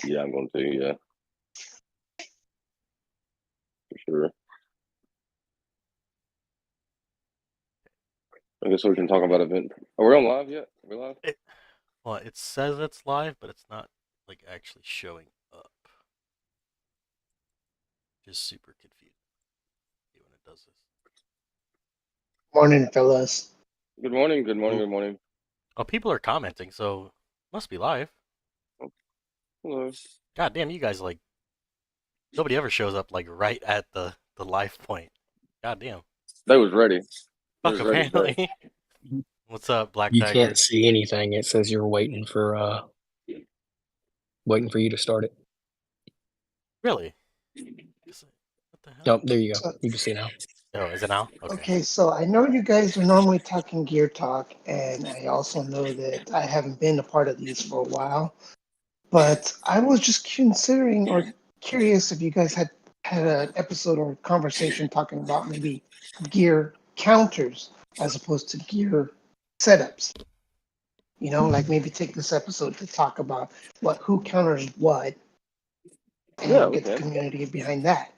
Yeah, I'm going to. Yeah, for sure. I guess we can talk about event. Are we on live yet? Are we live? It, well, it says it's live, but it's not like actually showing up. Just super confused when it does this. Morning, fellas. Good morning. Good morning. Ooh. Good morning. Oh, people are commenting, so must be live. Hello. God damn, you guys like nobody ever shows up like right at the live point. God damn. They was ready. They Fuck was ready today. apparently. What's up, Black You Tiger? can't see anything. It says you're waiting for you to start it. Really? What the hell? Oh, there you go. So, You can see now. Oh, is it now? Okay. okay, so I know you guys are normally talking gear talk, and I also know that I haven't been a part of these for a while. But I was just considering or curious if you guys had an episode or conversation talking about maybe gear counters as opposed to gear setups. You know, like maybe take this episode to talk about who counters what, and Yeah, we get the can. community behind that.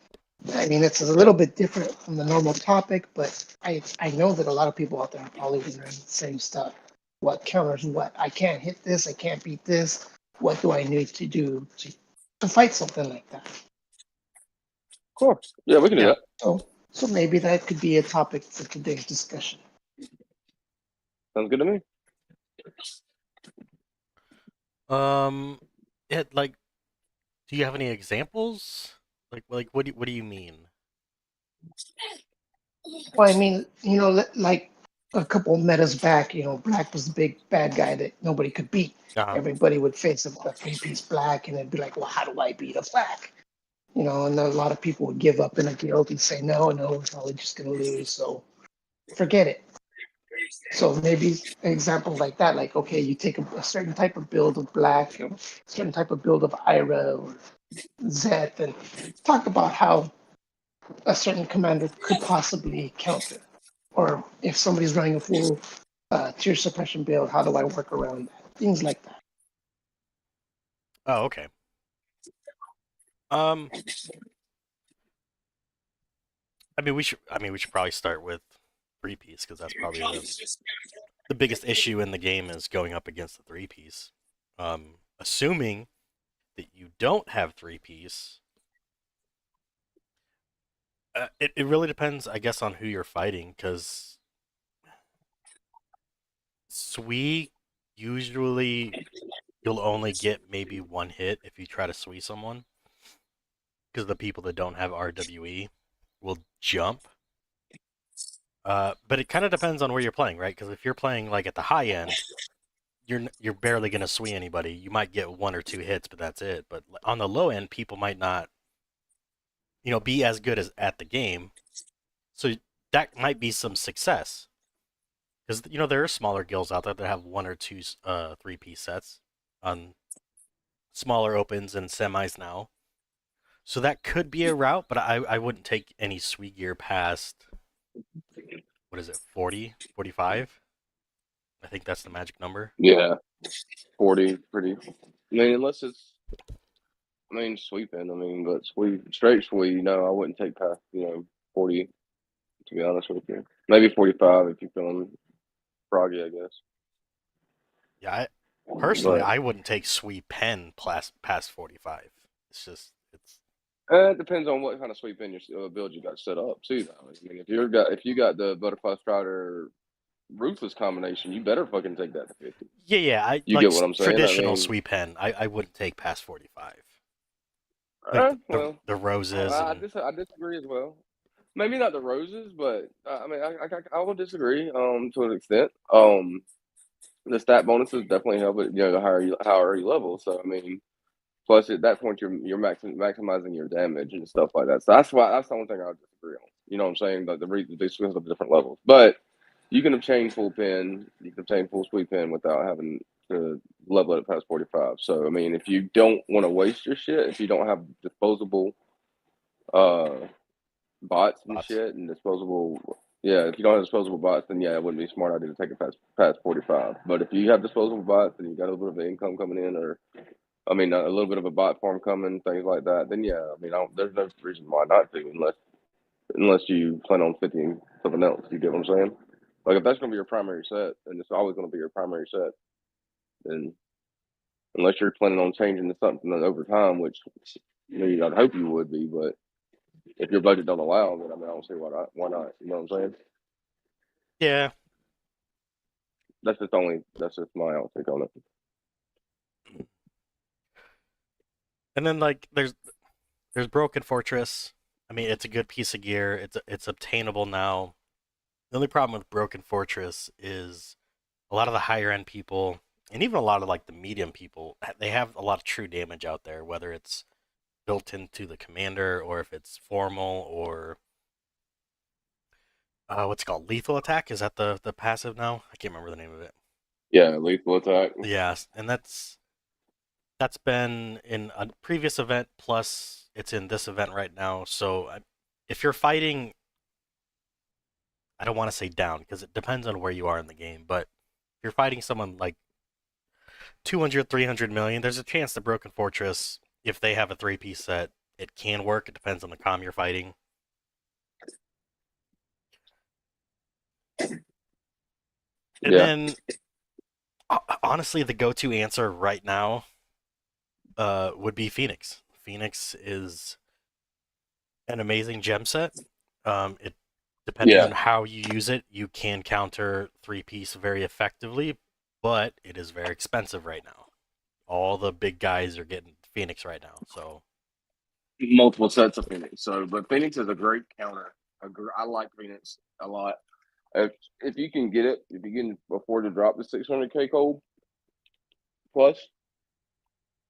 I mean, it's a Yeah. little bit different from the normal topic, but I know that a lot of people out there are probably wondering the same stuff. What counters what? I can't hit this. I can't beat this. What do I need to do to fight something like that? Of course. Yeah, we can do Yeah. that. So maybe that could be a topic for today's discussion. Sounds good to me. It like, do you have any examples? Like what do you mean? Well, I mean, you know, like a couple metas back, you know, Black was the big bad guy that nobody could beat. Uh-huh. Everybody would face a three-piece Black, and it'd be like, well, how do I beat a Black? You know, and a lot of people would give up in a guild and say, no, we're probably just going to lose, so forget it. So maybe an example like that, like, okay, you take a certain type of build of Black, or a certain type of build of Ira or Zeth, and talk about how a certain commander could possibly counter. Or if somebody's running a full tier suppression build, how do I work around that? Things like that. Oh, okay. Um, I mean, we should probably start with three piece because that's probably the biggest issue in the game is going up against the three piece. Assuming that you don't have three piece, it really depends, I guess, on who you're fighting. Because Sui usually you'll only get maybe one hit if you try to Sui someone. Because the people that don't have RWE will jump. But it kind of depends on where you're playing, right? Because if you're playing like at the high end, you're barely gonna swing anybody. You might get one or two hits, but that's it. But on the low end, people might not, be as good as at the game. So that might be some success because there are smaller guilds out there that have one or two three-piece sets on smaller opens and semis now. So that could be a route, but I wouldn't take any sweet gear past, what is it, 40, 45? I think that's the magic number. Yeah, 40, pretty. I mean, unless it's, sweeping. But straight sweep. No, I wouldn't take past 40. To be honest with you, maybe 45 if you're feeling froggy, I guess. Yeah, personally, But I wouldn't take sweep pen past 45. It's. it depends on what kind of sweep in your build you got set up too. Though, if you got the butterfly strider ruthless combination, you better fucking take that to 50. Yeah. I You like get what I'm saying? traditional sweep pen. I wouldn't take past 45. Like Well, the roses and I disagree as well. Maybe not the roses, but I will disagree to an extent. The stat bonuses definitely help it. The higher you level. So plus at that point you're maximizing your damage and stuff like that. So that's the only thing I would disagree on. You know what I'm saying? Like the reason they switch up different levels, but you can obtain full pin, you can obtain full sweep pin without having to level it past 45. So if you don't want to waste your shit, if you don't have disposable uh bots and spots. shit and disposable, yeah, if you don't have disposable bots, then yeah, it wouldn't be a smart idea to take it past 45. But if you have disposable bots and you got a little bit of income coming in, or I mean, a little bit of a bot farm coming, things like that. Then yeah, I mean, there's no reason why not to, unless you plan on fitting something else. You get what I'm saying? Like if that's going to be your primary set, and it's always going to be your primary set, then unless you're planning on changing to something over time, which I'd hope you would be, but if your budget don't allow, then I mean, I don't see why not. Why not? You know what I'm saying? Yeah. That's just my outtake on it. And then like there's Broken Fortress. I mean, it's a good piece of gear. It's obtainable now. The only problem with Broken Fortress is a lot of the higher end people, and even a lot of like the medium people, they have a lot of true damage out there, whether it's built into the commander or if it's formal or what's it called, lethal attack. Is that the passive now? I can't remember the name of it. Yeah, lethal attack. Yes, and that's been in a previous event, plus it's in this event right now. So if you're fighting, I don't want to say down because it depends on where you are in the game, but if you're fighting someone like 200, 300 million, there's a chance the Broken Fortress, if they have a 3-piece set, it can work. It depends on the comm you're fighting. And then, honestly, the go-to answer right now would be Phoenix. Phoenix is an amazing gem set. It depending on how you use it, you can counter 3-piece very effectively, but it is very expensive right now. All the big guys are getting Phoenix right now, so multiple sets of Phoenix. So, but Phoenix is a great counter. I like Phoenix a lot. If you can get it, if you can afford to drop the 600K cold plus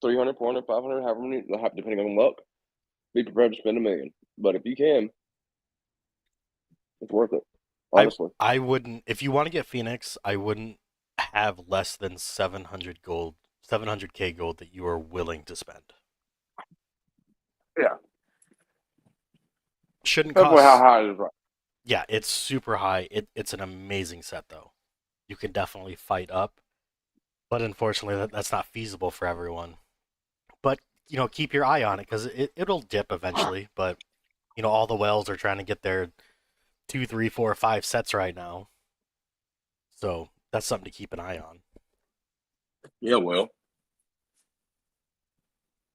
300, 400, 500, however many, depending on luck, be prepared to spend $1 million. But if you can, it's worth it. Honestly, I wouldn't. If you want to get Phoenix, I wouldn't have less than 700 gold, 700K gold that you are willing to spend. Yeah, shouldn't that's cost. how high it is, right? Yeah, it's super high. It's an amazing set though. You can definitely fight up, but unfortunately, that's not feasible for everyone. But keep your eye on it because it'll dip eventually. But all the whales are trying to get their 2, 3, 4, 5 sets right now. So that's something to keep an eye on. Yeah, well,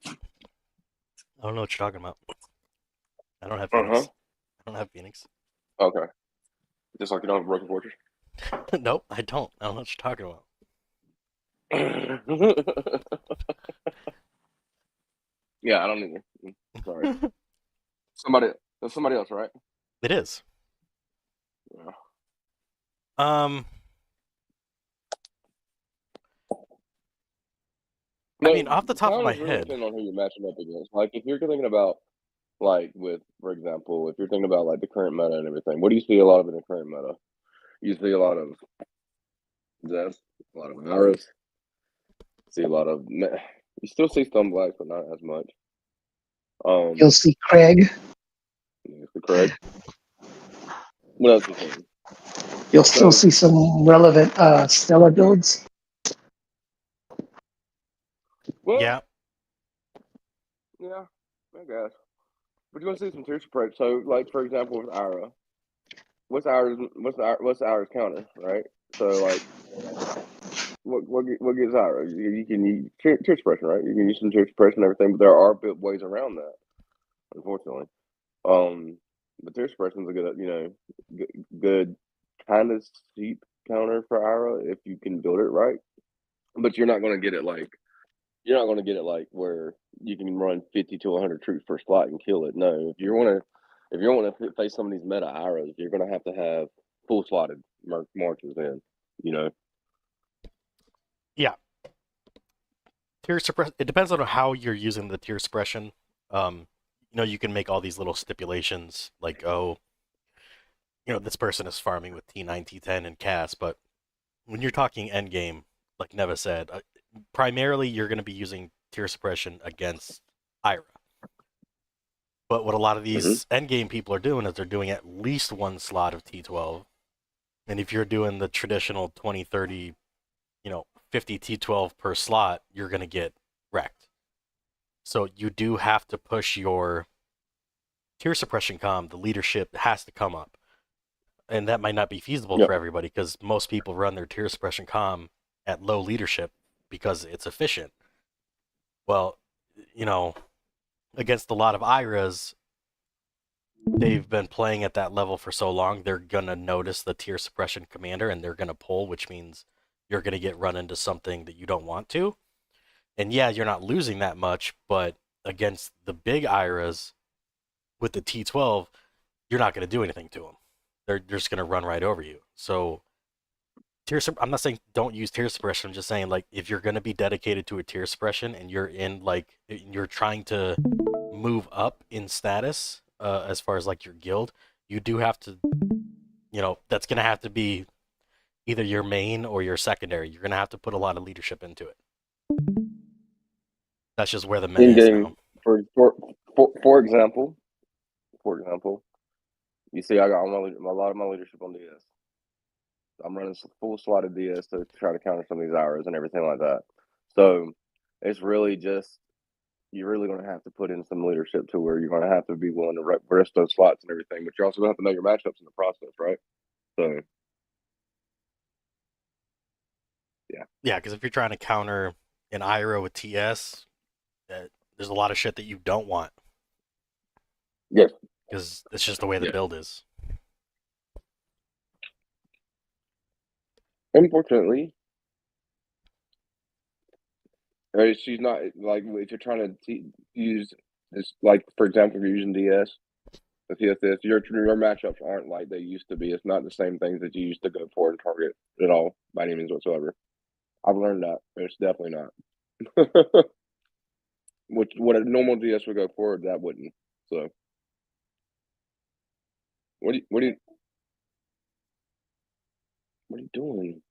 I don't know what you're talking about. I don't have Phoenix. I don't have Phoenix. Okay. Just like you don't have Broken Fortress. Nope, I don't. I don't know what you're talking about. Yeah, I don't either. Sorry. Somebody else, right? It is. Yeah. I mean, off the top of my really head, depend on who you're matching up against. Like, if you're thinking about, like, for example, if you're thinking about like the current meta and everything, what do you see a lot of in the current meta? You see a lot of Zest, a lot of Iris, see a lot of. You still see some blacks, but not as much. You'll see Craig. The Craig. What else you think? You'll still see some relevant Stella builds. Well, yeah. Yeah, I guess. But you're gonna see some tier spread. So, like for example, with Ira, what's Ira's counter, right? So, like, what gets Ira? You can use tier suppression, right? You can use some tier suppression and everything, but there are ways around that, unfortunately. But tier suppression is a good kind of cheap counter for Ira if you can build it right. But you're not gonna get it like where you can run 50 to 100 troops per slot and kill it. No, if you want to face some of these meta IRAs, you're going to have full slotted marches in. Yeah. Tier suppress. It depends on how you're using the tier suppression. You can make all these little stipulations like, this person is farming with T9, T10, and CAS, but when you're talking end game, like Neva said, primarily you're going to be using tier suppression against Ira. But what a lot of these end game people are doing is they're doing at least one slot of T12. And if you're doing the traditional 20, 30, 50 T12 per slot, you're going to get wrecked. So you do have to push your tier suppression comm. The leadership has to come up, and that might not be feasible Yep. for everybody because most people run their tier suppression comm at low leadership because it's efficient. Well, you know, against a lot of IRAs, they've been playing at that level for so long, they're gonna notice the tier suppression commander and they're gonna pull, which means you're gonna get run into something that you don't want to. And yeah, you're not losing that much, but against the big IRAs with the T12, you're not gonna do anything to them. They're just gonna run right over you. So I'm not saying don't use tier suppression. I'm just saying like if you're gonna be dedicated to a tier suppression and you're in like you're trying to move up in status as far as like your guild, you do have to, that's gonna have to be either your main or your secondary. You're gonna have to put a lot of leadership into it. That's just where the meta In is game, now. for example, you see, I got a lot of my leadership on DS. I'm running full slotted DS to try to counter some of these hours and everything like that. So it's really just you're really going to have to put in some leadership to where you're going to have to be willing to risk those slots and everything. But you're also going to have to know your matchups in the process, right? So Yeah, because if you're trying to counter an IRA with TS, there's a lot of shit that you don't want. yes, because it's just the way the build is. unfortunately, she's not like if you're trying to use this, like for example, if you're using DS, the TSS, your matchups aren't like they used to be. It's not the same things that you used to go for and target at all by any means whatsoever. I've learned that. It's definitely not. Which what a normal DS would go forward, that wouldn't. So what are you doing?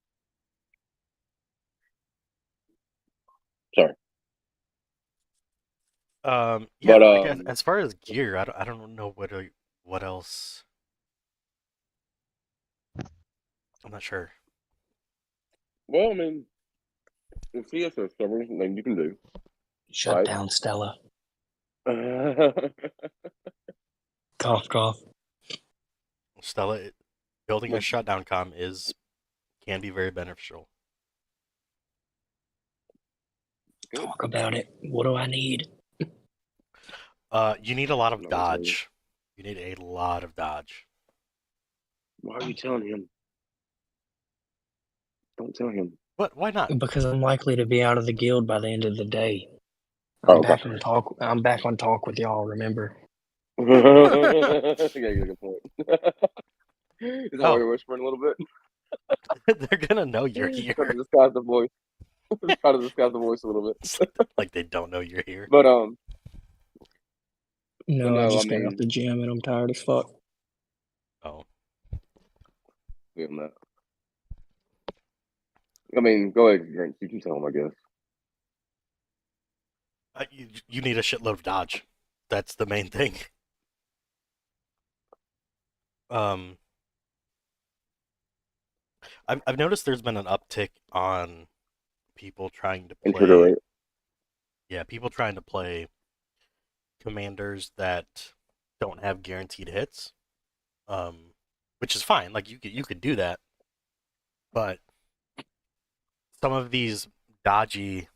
Sorry. Yeah, But like as far as gear, I don't know what else. I'm not sure. well, I mean, with CSS servers, thing you can do. Shut Right. down Stella. Well, Cough, cough. Stella, building a shutdown comm can be very beneficial. Talk about it. What do I need? You need a lot of No, dodge. You need a lot of dodge. why are you telling him? Don't tell him. What? Why not? Because I'm likely to be out of the guild by the end of the day. Oh, I'm back on talk. I'm back on talk with y'all. Remember? yeah, you got a good point. Is that why you're whispering a little bit? They're gonna know you're here. Trying to disguise the voice. Trying to disguise the voice a little bit. Like they don't know you're here. But No, I I just got mean, out the gym and I'm tired as fuck. Oh, doing that. I mean, go ahead, Grant. You can tell him, I guess. you need a shitload of dodge. That's the main thing. I've noticed there's been an uptick on people trying to play. Yeah, people trying to play commanders that don't have guaranteed hits, which is fine. Like you could do that, but some of these dodgy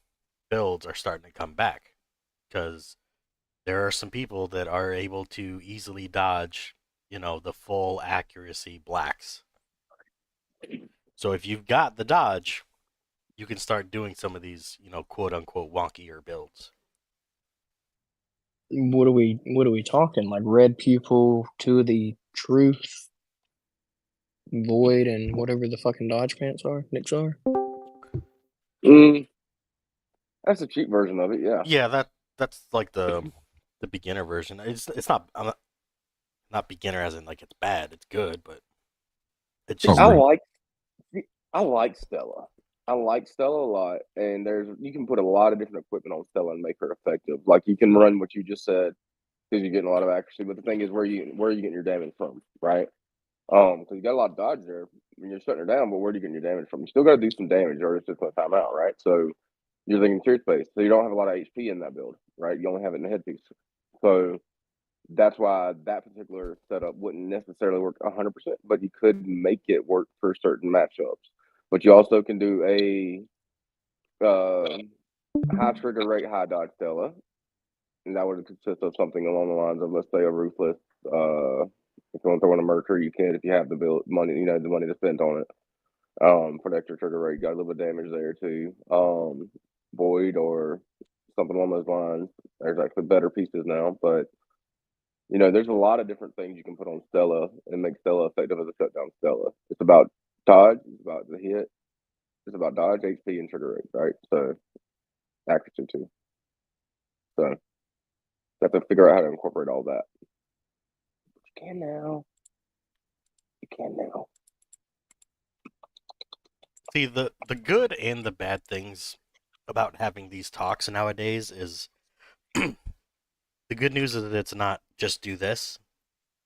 builds are starting to come back because there are some people that are able to easily dodge, the full accuracy blacks. So if you've got the dodge, you can start doing some of these, quote unquote wonkier builds. What are we talking? Like red pupil, two of the truth, void, and whatever the fucking dodge pants are, Nicks are. That's a cheap version of it, yeah. Yeah, that's like the beginner version. It's not not beginner as in like it's bad. It's good, but it's just I like Stella. I like Stella a lot, and you can put a lot of different equipment on Stella and make her effective. Like you can run what you just said because you're getting a lot of accuracy. But the thing is, where are you getting your damage from, right? Because you got a lot of dodge there when you're shutting her down. But where are you getting your damage from? You still got to do some damage, or it's just going to time out, right? So you're thinking tier space, so you don't have a lot of HP in that build. right? You only have it in the headpiece. So that's why that particular setup wouldn't necessarily work 100%, but you could make it work for certain matchups. But you also can do a high trigger rate, high dodge Stella, and that would consist of something along the lines of, let's say, a ruthless. If you want to throw in a Mercury, you can if you have the money, the money to spend on it. For the extra trigger rate, you got a little bit of damage there too. Void or something along those lines. There's actually better pieces now, but there's a lot of different things you can put on Stella and make Stella effective as a shutdown Stella. It's about dodge, it's about the hit, it's about dodge, HP, and trigger rate, right? So accuracy too. So you have to figure out how to incorporate all that. But you can now. You can now. See, the good and the bad things about having these talks nowadays is the good news is that it's not just do this,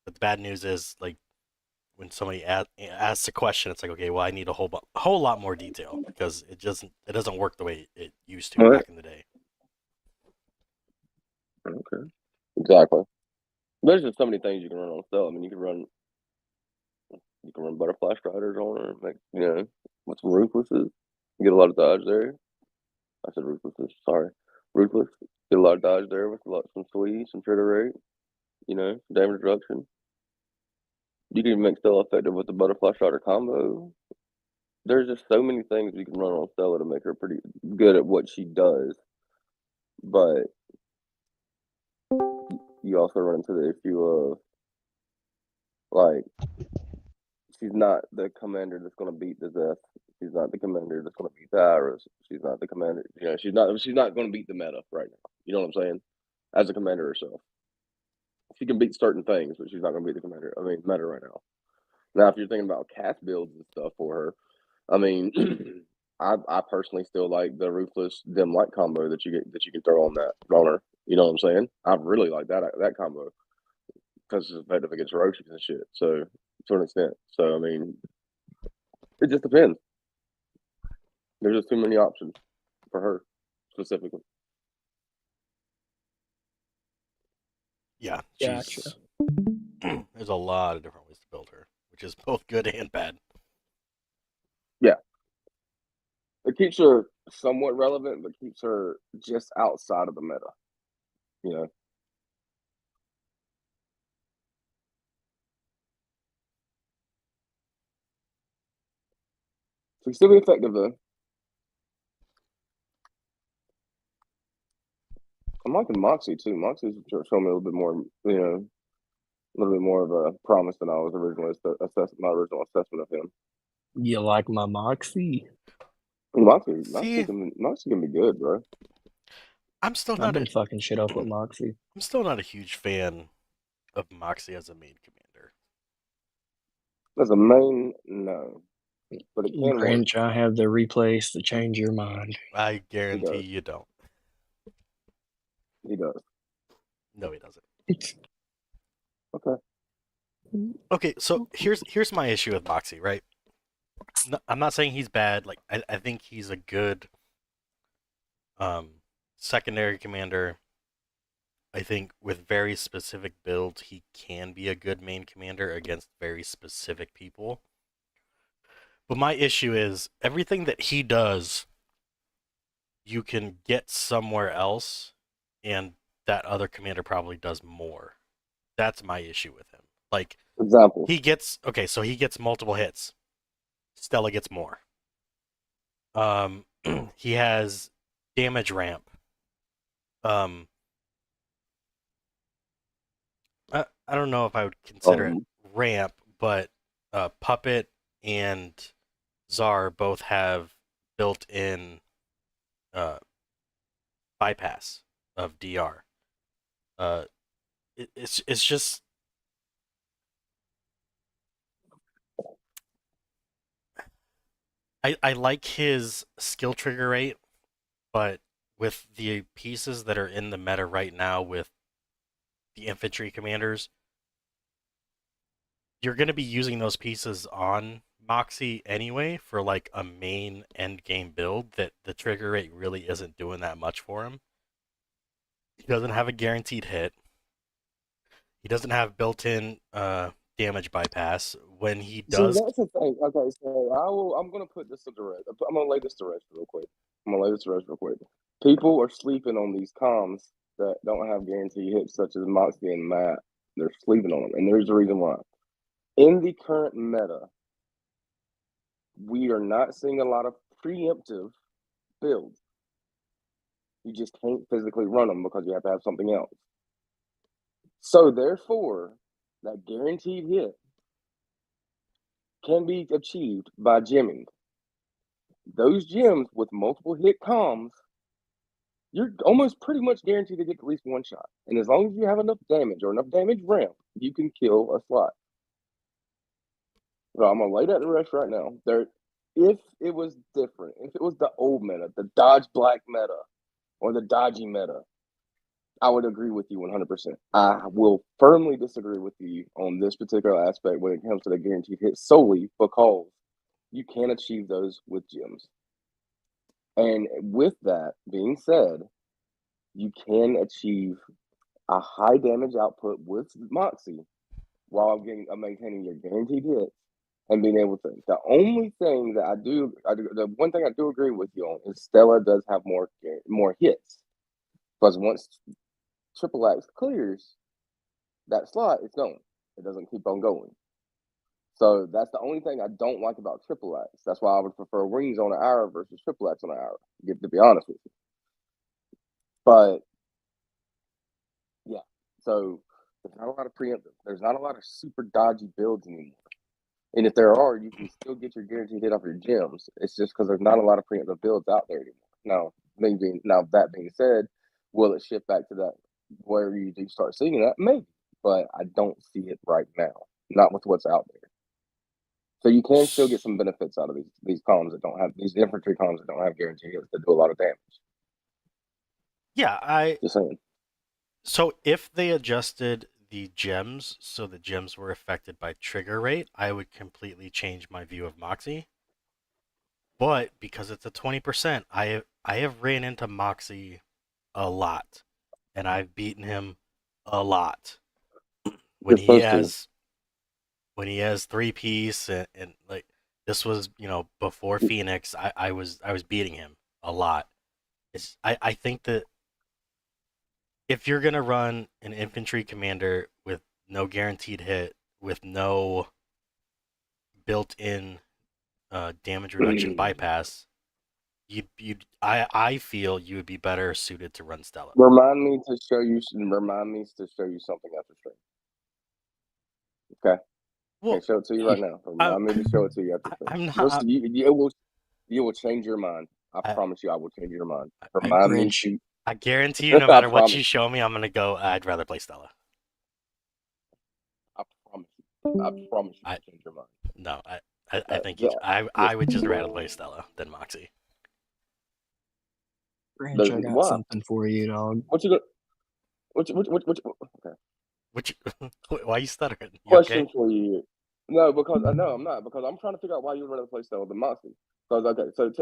but the bad news is like when somebody asks a question, it's like, okay, well, I need a whole lot more detail because it doesn't work the way it used to back in the day. Okay. Exactly. There's just so many things you can run on Stella. I mean, you can run butterfly striders on her, with some ruthlesses. You get a lot of dodge there. I said ruthlesses. Sorry, ruthless. Get a lot of dodge there with some squeeze, some trigger rate. Damage reduction. You can even make Stella effective with the butterfly strider combo. There's just so many things you can run on Stella to make her pretty good at what she does. But you also run into the issue of like she's not the commander that's going to beat the Zeth. She's not the commander that's going to beat the Iris. She's not the commander. She's not going to beat the meta right now. You know what I'm saying? As a commander herself, she can beat certain things, but she's not going to beat the commander. I mean, meta right now. Now, if you're thinking about cast builds and stuff for her, I mean, I personally still like the ruthless dim light combo that you can throw on her. You know what I'm saying? I really like that combo because it's effective against Roaches and shit. So to an extent. So I mean, it just depends. There's just too many options for her specifically. Yeah, Gotcha. There's a lot of different ways to build her, which is both good and bad. Yeah. It keeps her somewhat relevant, but keeps her just outside of the meta. So you still be effective though. I'm liking Moxie too. Moxie's showing me a little bit more, a little bit more of a promise than I was originally my original assessment of him. You like my Moxie? Moxie can be good, bro. I'm still I've not. been fucking shit up with Moxie. I'm still not a huge fan of Moxie as a main commander. As a main, no, but it can work. Grinch, I have the replays to change your mind. I guarantee you don't. He does. No, he doesn't. Okay. Okay, so here's my issue with Moxie, right? No, I'm not saying he's bad. Like I think he's a good secondary commander. I think with very specific builds, he can be a good main commander against very specific people. But my issue is everything that he does, you can get somewhere else, and that other commander probably does more. That's my issue with him. Like, example, he gets multiple hits. Stella gets more. He has damage ramp. I don't know if I would consider it ramp, but Puppet and Czar both have built-in bypass of DR. It's just I like his skill trigger rate, but with the pieces that are in the meta right now with the infantry commanders, you're going to be using those pieces on Moxie anyway for like a main end game build that the trigger rate really isn't doing that much for him. He doesn't have a guaranteed hit. He doesn't have built-in damage bypass. When he See, does, that's the thing. Okay, so I'm gonna put this to rest. I'm gonna lay this to rest real quick. People are sleeping on these comms that don't have guaranteed hits, such as Moxie and Matt. They're sleeping on them, and there's a reason why. In the current meta, we are not seeing a lot of preemptive builds. You just can't physically run them because you have to have something else. So therefore, that guaranteed hit can be achieved by gemming. Those gems with multiple hit comms, you're almost pretty much guaranteed to get at least one shot. And as long as you have enough damage or enough damage ramp, you can kill a slot. So I'm gonna lay that to rest right now. If it was different, if it was the old meta, the dodge black meta, or the dodgy meta, I would agree with you 100%. I will firmly disagree with you on this particular aspect when it comes to the guaranteed hit solely because you can achieve those with gems. And with that being said, you can achieve a high damage output with Moxie while maintaining your guaranteed hits and being able to. The only thing that the one thing I do agree with you on is Stella does have more hits because once Triple X clears that slot, it's gone. It doesn't keep on going. So that's the only thing I don't like about Triple X. That's why I would prefer Rings on an hour versus Triple X on an hour, to be honest with you. But yeah, so there's not a lot of preemptive. There's not a lot of super dodgy builds anymore. And if there are, you can still get your guaranteed hit off your gems. It's just because there's not a lot of preemptive builds out there anymore. Now that being said, will it shift back to that where you do start seeing that? Maybe, but I don't see it right now. Not with what's out there. So you can still get some benefits out of these comms that don't have these infantry comms that don't have guaranteed hits that do a lot of damage. yeah, Just saying. So if they adjusted the gems so the gems were affected by trigger rate, I would completely change my view of Moxie. But because it's a 20%, I have ran into Moxie a lot, and I've beaten him a lot when You're supposed to. when he has 3-piece and like this was before Phoenix. I was beating him a lot. I think that if you're gonna run an infantry commander with no guaranteed hit, with no built-in damage reduction bypass, I feel you would be better suited to run Stella. Remind me to show you something after stream. Okay. Well, Can't show it to you right now. Remind me to show it to you after stream. I'm not. You will change your mind. I promise you, I will change your mind. I Remind me to. I guarantee you, no matter what promise you show me, I'm gonna go. I'd rather play Stella. I promise you. I promise you, I- will change your mind. No, I think I would just rather play Stella than Moxie. Branch, I got Why? something for you, dog. What you go? Okay. Which why are you stuttering? You Question okay? for you. No, because no, I'm not. Because I'm trying to figure out why you would rather play Stella than Moxie. Because okay, so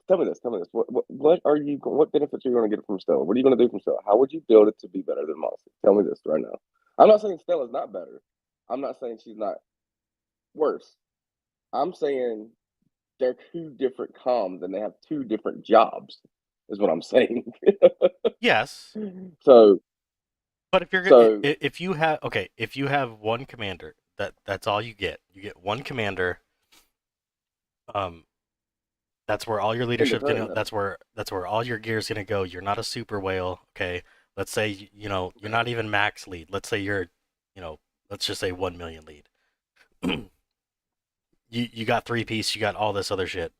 tell me this. What benefits are you going to get from Stella? What are you going to do from Stella? How would you build it to be better than Moxie? Tell me this right now. I'm not saying Stella's not better. I'm not saying she's not worse. I'm saying they're two different comms and they have two different jobs. Is what I'm saying. Yes. So, But if you're so if you have one commander, that's all you get. You get one commander. That's where all your leadership's gonna. That's where all your gear's gonna go. You're not a super whale, okay? Let's say you're not even max lead. Let's say you're, let's just say 1 million lead. you got 3-piece. You got all this other shit.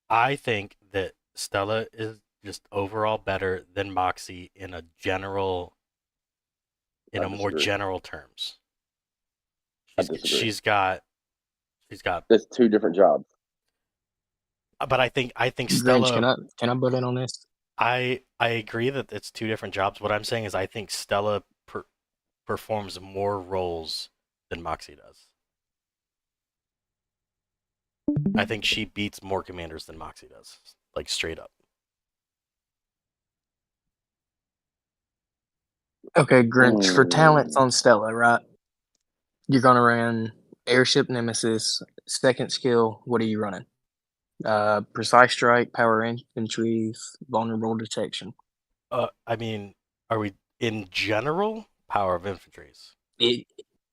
I think that Stella is just overall better than Moxie in a more general terms. She's got That's two different jobs. but I think Grinch, Stella. can I butt in on this? I agree that it's two different jobs. What I'm saying is I think Stella performs more roles than Moxie does. I think she beats more commanders than Moxie does, like straight up. Okay, Grinch, for talents on Stella, right? You're gonna run Airship Nemesis, second skill, what are you running? Precise Strike, Power Infantry, Vulnerable Detection. I mean, are we in general power of infantries? If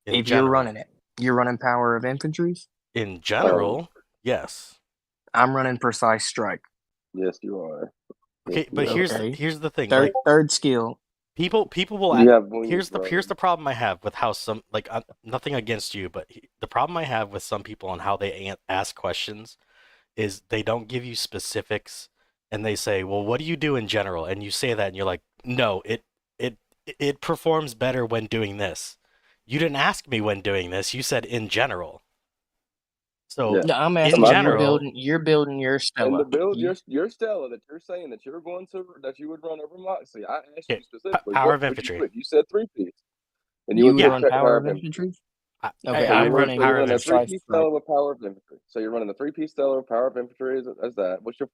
you're general. running it, you're running Power of Infantries? In general, yes. I'm running Precise Strike. Yes, you are. Okay, Yes, you but are. here's the thing. Third skill. People will. You have wings, Here's the problem I have with how some nothing against you, but the problem I have with some people on how they ask questions is they don't give you specifics, and they say, "Well, what do you do in general?" And you say that, and you're like, "No, it performs better when doing this." You didn't ask me when doing this. You said in general. So Yeah. No, I'm in asking general, you're building your Stella. And the build your Stella that you're saying that you're going to that you would run over Moxie. I asked you specifically power what of would infantry. you put? You said 3-piece, and You would would pick run Power of Infantry? Okay, So I'm you're running so you're power of running a infantry. 3-piece Stella with power of infantry. So you're running the 3-piece Stella with power of infantry as that. What's your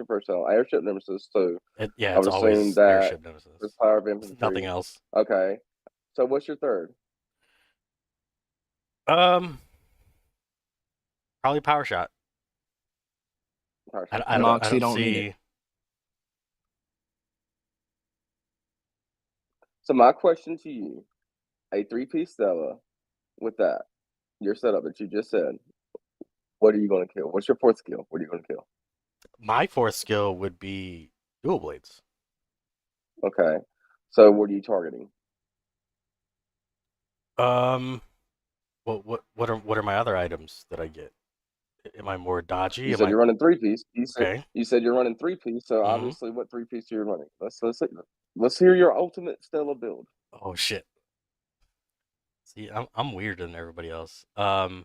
first Stella? Airship Nemesis too. Yeah, I it's would assume always that airship nemesis. with power of infantry. Nothing else. Okay. So what's your third? Probably power shot. Power I shot. don't Moxie don't see. need it. So my question to you, a 3-piece Stella with that, your setup that you just said, what are you going to kill? What's your fourth skill? What are you going to kill? My fourth skill would be dual blades. Okay. So what are you targeting? What are my other items that I get? Am I more dodgy? You said you're running 3-piece. Okay. You said you're running 3-piece. So obviously, what 3-piece are you running? Let's hear your ultimate Stella build. Oh shit. See, I'm weirder than everybody else. I'm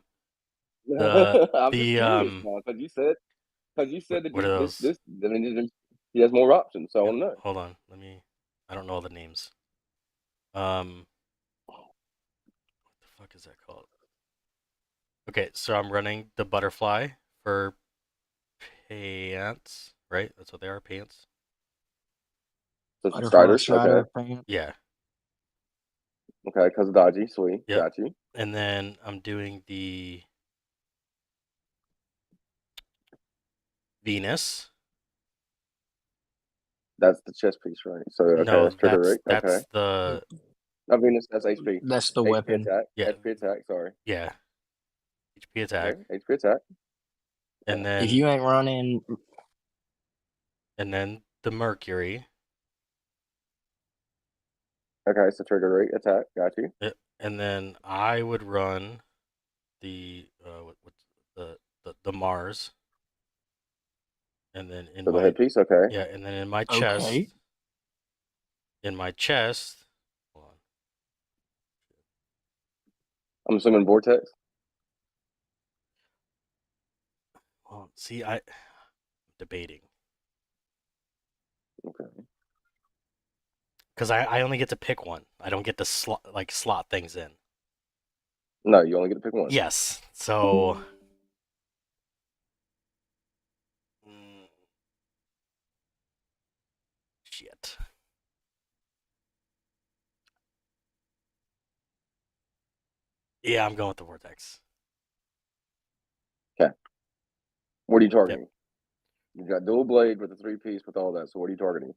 just curious, What because you said that are those? I mean, he has more options. So I want to know. Hold on. I don't know all the names. What the fuck is that called? Okay, so I'm running the butterfly for pants, right? That's what they are, pants. So Butterfly Striders, okay, Pants. Yeah. okay, because of dodgy, sweet, Yep. got you. And then I'm doing the Venus. That's the chest piece, right? So okay, No, that's trigger rate. that's Okay, the Venus, that's HP. That's the HP weapon. attack. Yeah. HP attack. Sorry. Yeah. HP attack. Okay, HP attack. And then If you ain't running, the Mercury. Okay, so trigger rate attack. Got you. And then I would run the the Mars. And then in So the my headpiece. Okay. yeah, and then in my chest. okay. In my chest. Hold on. I'm assuming vortex. Well, see, I'm debating. Okay. Because I only get to pick one. I don't get to slot things in. No, you only get to pick one. Yes. So. Shit. Yeah, I'm going with the vortex. Okay. What are you targeting? Yep. You got dual blade with a 3-piece with all that. So what are you targeting?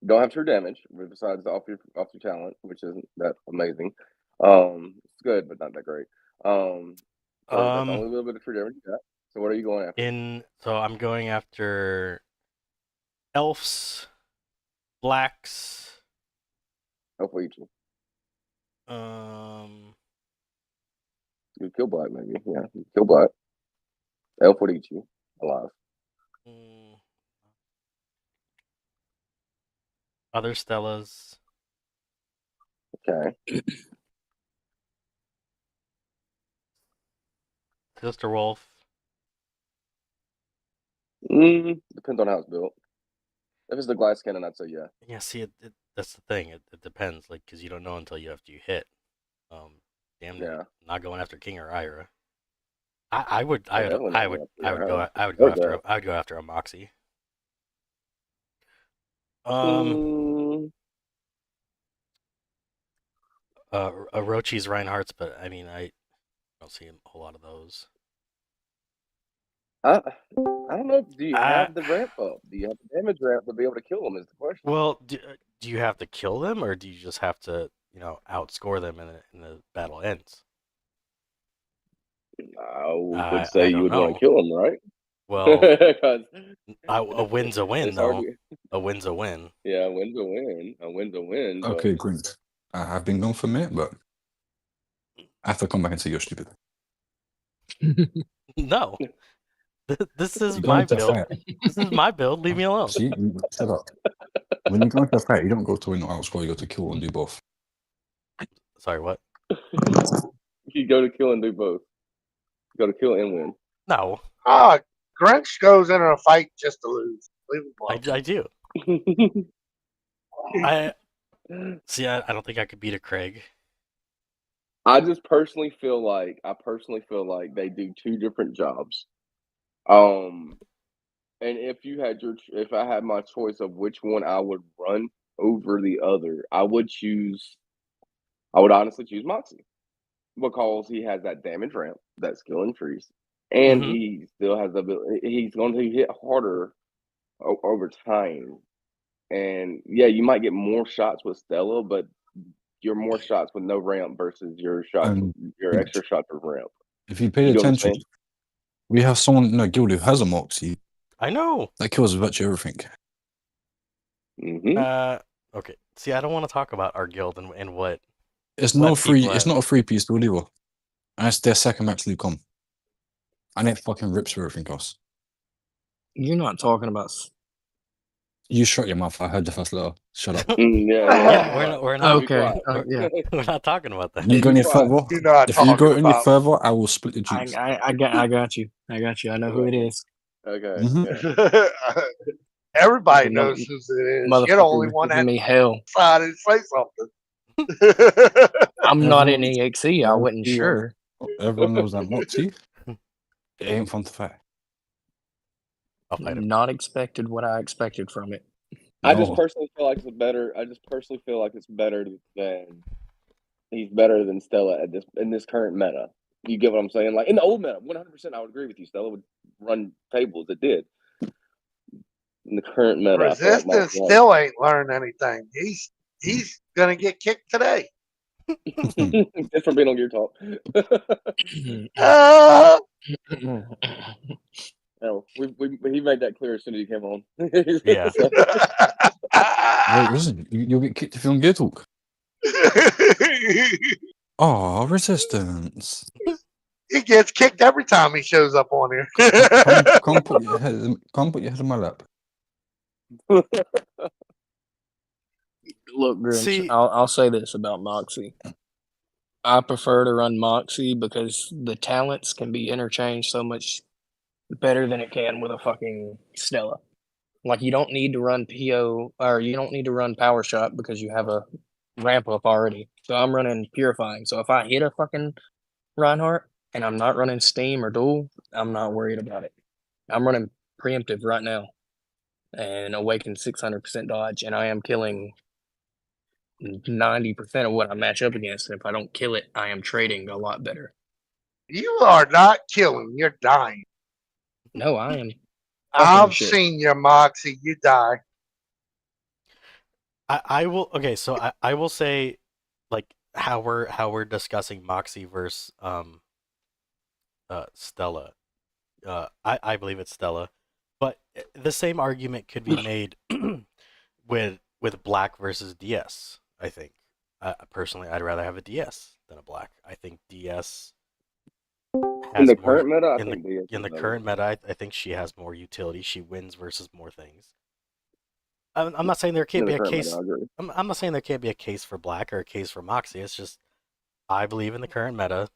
You don't have true damage besides off your talent, which isn't that amazing. It's good, but not that great. So that's the only little bit of true damage you got. So what are you going after? So I'm going after elves, blacks. Elf will eat you. You kill black, maybe. Yeah, you kill black. Elf would eat you alive. Other Stellas. Okay. Sister Wolf. Depends on how it's built. If it's the glass cannon, I'd say yeah. Yeah, see, that's the thing. It depends, like, because you don't know until after you hit. Yeah. Not going after King or Ira. I would go after a Moxie. Orochi's Reinhardt's, but I mean, I don't see a whole lot of those. I don't know. Do you Uh, have the ramp up? Do you have the damage ramp to be able to kill them? Is the question. well, do you have to kill them, or do you just have to, outscore them and the battle ends? I would say I you don't would want know. to kill them, right? Well, 'Cause a win's a win, it's hard. though. A win's a win. Yeah, a win's a win. A win's a win. But Okay, Grint. I have been gone for a minute, but I have to come back and say you're stupid. No, this is You go my into a build. fight. This is my build. Leave me alone. See, shut up. When you go into a fight, you don't go to win or outscore, you go to kill and do both. Sorry, what? you go to kill and do both. You go to kill and win. No, Grinch goes into a fight just to lose. Leave him alone. I do. I see. I don't think I could beat a Craig. I personally feel like they do two different jobs. And if I had my choice of which one I would run over the other, I would honestly choose Moxie because he has that damage ramp, that skill increase, and Mhm. he still has the ability. He's going to hit harder over time. And yeah, you might get more shots with Stella, but you're more shots with no ramp versus your extra shots with ramp. If you paid You know what I'm attention, saying? we have someone in our guild who has a Moxie I know. that kills virtually everything. Mm-hmm. Okay. See, I don't want to talk about our guild and what. It's What no free. people It's have. not a 3-piece build either. And it's their second match Luke on. And it fucking rips through everything else. You're not talking about. You shut your mouth. I heard the first letter. Shut up. Yeah, we're not. Okay. Quiet. Yeah. We're not talking about that. You go any Quiet. further? You're not If you go talking any about. further, I will split the juice. I got you. I got you. I know who it is. Okay. Mhm. Yeah. Everybody The knows who it is. You're the Motherfucker only was one giving that me hell. decided to say something. I'm not in Everyone- EXE. I wasn't everyone- sure. Everyone knows that Moxie. It ain't fun to fight. I'll fight him. Not expected what I expected from it. I just No. personally feel like it's better than he's better than Stella in this current meta. You get what I'm saying? Like in the old meta, 100%, I would agree with you. Stella would run tables. It did. In the current meta, I feel like Resistance still ain't learned anything. He's gonna get kicked today. just from being on Gear Talk. No, he made that clear as soon as he came on. Yeah. Wait, listen, you'll get kicked if you're on Gear Talk. Oh, resistance. He gets kicked every time he shows up on here. Come put your head in my lap. Look, Grinch, See- I'll say this about Moxie. I prefer to run Moxie because the talents can be interchanged so much better than it can with a fucking Stella. Like, you don't need to run PO, or you don't need to run Power Shot because you have a ramp up already. So I'm running Purifying. So if I hit a fucking Reinhardt and I'm not running Steam or Duel, I'm not worried about it. I'm running Preemptive right now and Awaken 600% dodge, and I am killing 90% of what I match up against. And if I don't kill it, I am trading a lot better. You are not killing. You're dying. No, I am. I've shit. seen your Moxie. You die. I will. Okay, so I will say, like how we're discussing Moxie versus Stella. I believe it's Stella, but the same argument could be made with Black versus DS. I think personally, I'd rather have a DS than a Black. I think DS has In the more, current meta, I in think DS in the is better. current meta. I think she has more utility. She wins versus more things. I'm not saying there can't In be the a current case. meta, I agree. I'm not saying there can't be a case for Black or a case for Moxie. It's just I believe in the current meta,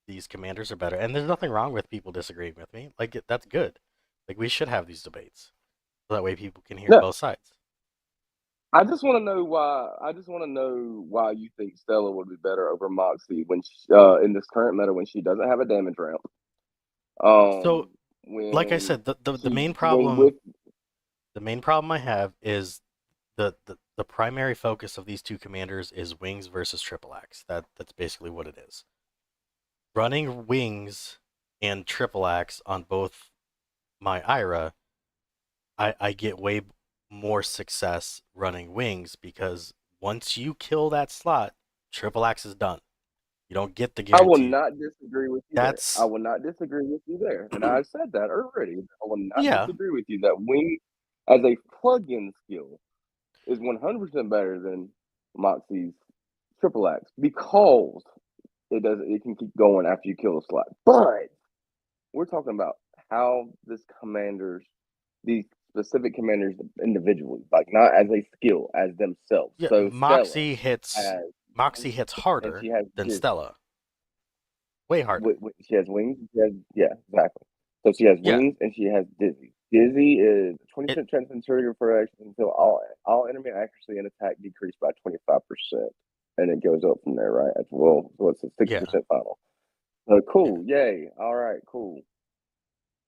these commanders are better, and there's nothing wrong with people disagreeing with me. Like that's good. Like we should have these debates, so that way people can hear No. both sides. I just want to know why. I just want to know why you think Stella would be better over Moxie when in this current meta when she doesn't have a damage ramp. So, when like I said, the she- main when problem with the main problem I have is the the primary focus of these two commanders is wings versus triple axe. That's basically what it is. Running wings and triple axe on both my Ira, I get way more success running wings because once you kill that slot, triple axe is done. You don't get the I will guarantee. not disagree with you there. I That's will not disagree with you there. And I said that already. I will not yeah, disagree with you that wing as a plug-in skill is 100% better than Moxie's triple axe because it can keep going after you kill a slot. But we're talking about how these specific commanders individually, like not as a skill, as themselves. yeah. So Moxie Stella hits and harder she has than Dizzy. Stella. Way harder. She has wings. Yeah, exactly. So she has Yeah. wings and she has Dizzy. Dizzy is 20% It, chance to trigger for action until all enemy accuracy and attack decrease by 25%, and it goes up from there, right? So it's a 60% yeah. final. So cool, yay! All right, cool.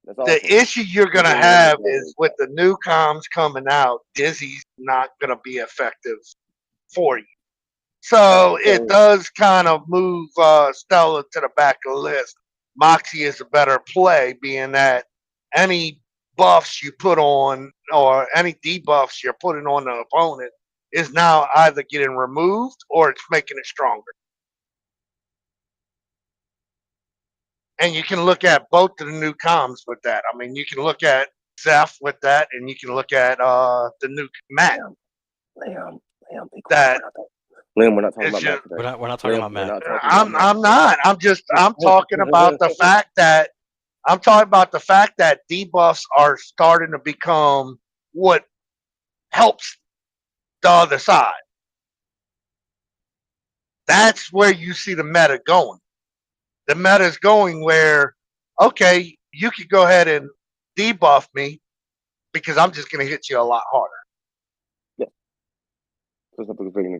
That's awesome. The issue you're going to Something have wonderful is is with the new comms coming out, Dizzy's not going to be effective for you. So it does kind of move Stella to the back of the list. Moxie is a better play, being that any buffs you put on or any debuffs you're putting on the opponent is now either getting removed or it's making it stronger. And you can look at both of the new comms with that. I mean, you can look at Zeph with that, and you can look at the new Matt. Liam, be quiet. That Liam, we're not talking it's about Matt just today. We're not talking about We're Matt. not talking about Matt. I'm not. I'm talking about the fact that debuffs are starting to become what helps the other side. That's where you see the meta going. The meta is going where, okay, you could go ahead and debuff me because I'm just going to hit you a lot harder.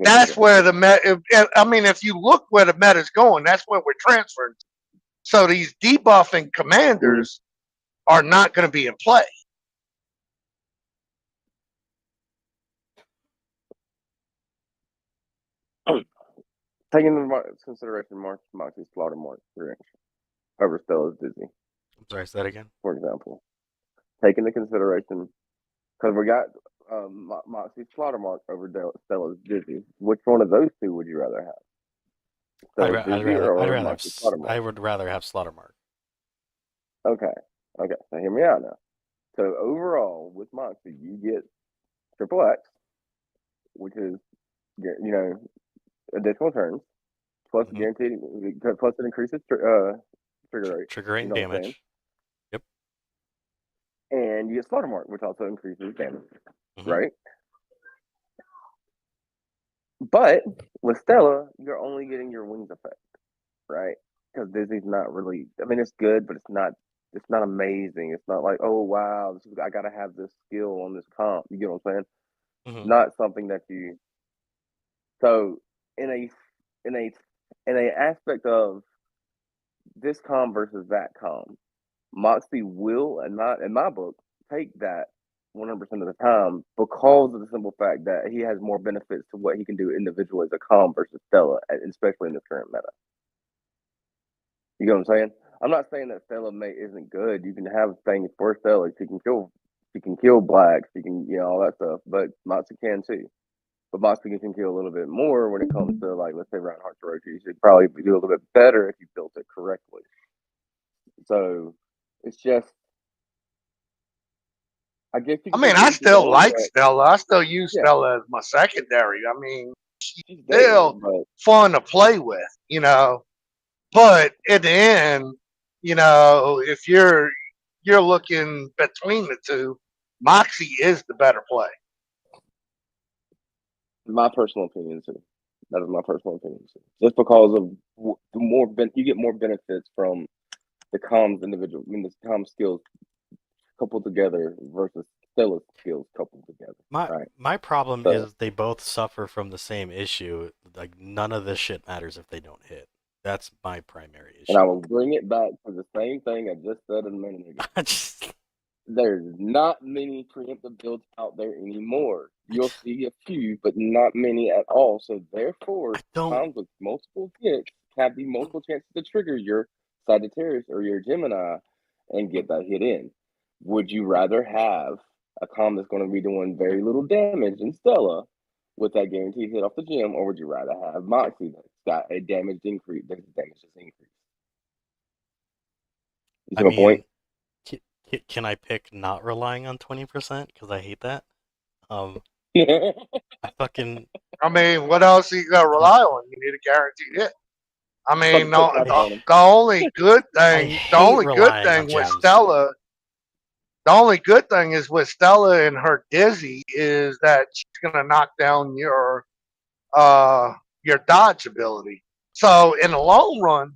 That's where the meta. I mean, if you look where the meta is going, that's where we're transferring. So these debuffing commanders are not going to be in play. Taking into consideration Moxie's slaughter mark reaction over Stella's Dizzy, I'm sorry, say that again. for example. Taking into consideration, because we got Moxie's slaughter mark over Stella's Dizzy. Which one of those two would you rather have? Stella's Dizzy or Moxie's slaughter mark? I would rather have slaughter mark. Okay. Now hear me out now. So overall, with Moxie, you get triple X, which is additional turns, plus guaranteed, plus it increases trigger rate. Trigger rate and damage. Yep. And you get slaughter mark, which also increases damage, right? But with Stella, you're only getting your wings effect, right? Because Dizzy's not really. I mean, it's good, but it's not. It's not amazing. It's not like, oh wow, I gotta have this skill on this comp. You get what I'm saying? Not something that you. So in a aspect of this com versus that com, Moxie will, and not in my book, take that 100% of the time because of the simple fact that he has more benefits to what he can do individually as a com versus Stella, especially in this current meta. You get what I'm saying? I'm not saying that Stella isn't good. You can have things for Stella. She can kill blacks. She can, all that stuff. But Moxie can too. But Moxie can kill a little bit more when it comes to, like, let's say Reinhardt Orochi. She'd probably do a little bit better if you built it correctly. So it's just, I guess you can. I mean, I still like Stella. I still use Stella as my secondary. I mean, she's still fun to play with, But at the end, if you're looking between the two, Moxie is the better play. My personal opinion too. That is my personal opinion too. Just because of you get more benefits from the comms individual. I mean, the comm skills coupled together versus Stella's skills coupled together. My problem is they both suffer from the same issue. Like, none of this shit matters if they don't hit. That's my primary issue. And I will bring it back to the same thing I just said a minute ago. There's not many preemptive builds out there anymore. you'll see a few, but not many at all. So therefore, I don't. times with multiple hits have the multiple chances to trigger your Sagittarius or your Gemini and get that hit in. Would you rather have a com that's going to be doing very little damage in Stella with that guaranteed hit off the gem, or would you rather have Moxie that's got a damage increase? That's damage just increase. You see I my point? mean, can I pick not relying on 20%? Because I hate that. I fucking I mean, what else are you gonna rely on? You need a guaranteed hit. I mean, Put tap on him. the only good I thing, hate relying on with gems. Stella, the only good thing is with Stella and her Dizzy is that she's gonna knock down your dodge ability. So in the long run,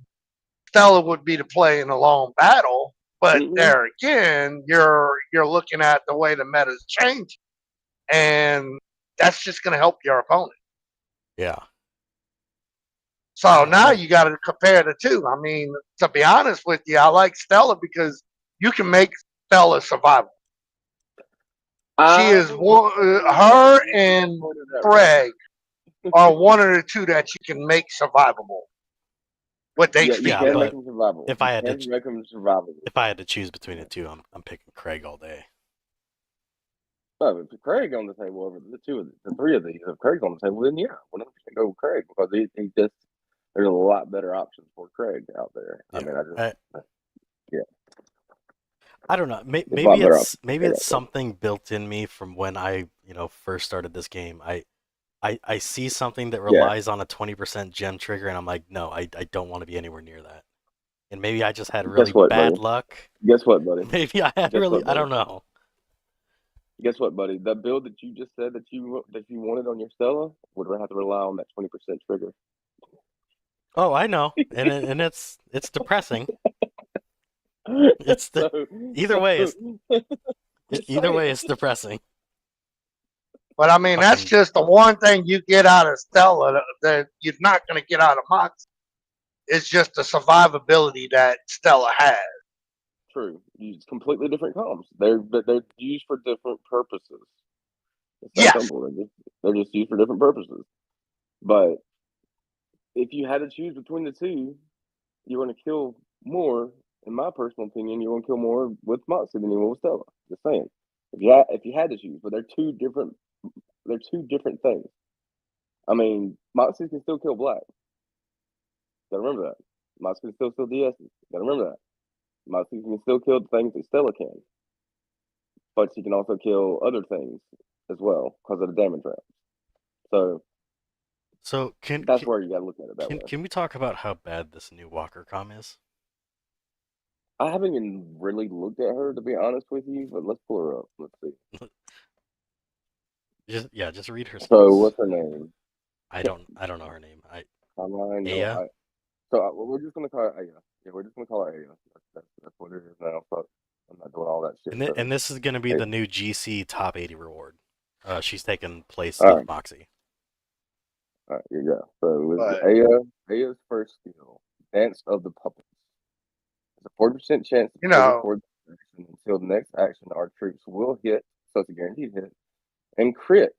Stella would be the play in a long battle. But Mhm. there again, you're looking at the way the meta's changing, and that's just gonna help your opponent. Yeah. So Yeah, now I- you got to compare the two. I mean, to be honest with you, I like Stella because you can make Stella survival. She is one, her and Craig are one of the two that you can make survivable with Yeah, you HP. Yeah, can but make them survivable. if You I had can to- make them survivable. if I had to choose between the two, I'm picking Craig all day. But if Craig on the table over the three of these, if Craig's on the table, then yeah, 100% go with Craig because he just there's a lot better options for Craig out there. Yeah. I mean, I don't know. a lot Maybe better it's options for Craig out there. something built in me from when I first started this game. I see something that relies on a 20% gem trigger, and I'm like, no, I don't want to be anywhere near that. And maybe I just had really Guess what, bad buddy? luck. Guess what, buddy? Maybe I had Guess really, what, I buddy? don't know. Guess what, buddy? That build that you just said that you wanted on your Stella would have to rely on that 20% trigger. Oh, I know, and it's depressing. It's the either way, either way, it's depressing. But I mean, that's Fucking- just the one thing you get out of Stella that you're not going to get out of Mox. It's just the survivability that Stella has. True. Use completely different comms. They're used for different purposes. It's that Yes. simple. They're just used for different purposes. But if you had to choose between the two, you're going to kill more. In my personal opinion, you're going to kill more with Moxie than you will with Stella. Just saying. If you had to choose, but they're two different things. I mean, Moxie can still kill Black. Gotta remember that. Moxie can still kill DSs. Gotta remember that. Moxie can still kill the things that Stella can. But she can also kill other things as well because of the damage rounds. So that's where you gotta look at it that way. Can we talk about how bad this new Walker com is? I haven't even really looked at her to be honest with you, but let's pull her up. Let's see. Just read her. So what's her name? I don't know her name. Aya? So we're just gonna call her Aya. Yeah, we're just gonna call her Aya. That's what it is now. Fuck, I'm not doing all that shit. And this is gonna be the new GC top 80 reward. She's taking place All of right. Moxie. All right, here you go. So with But- Aya's first skill, Dance of the Puppets. There's a 40% chance to You know- record the action until the next action our troops will hit, so it's a guaranteed hit. And crit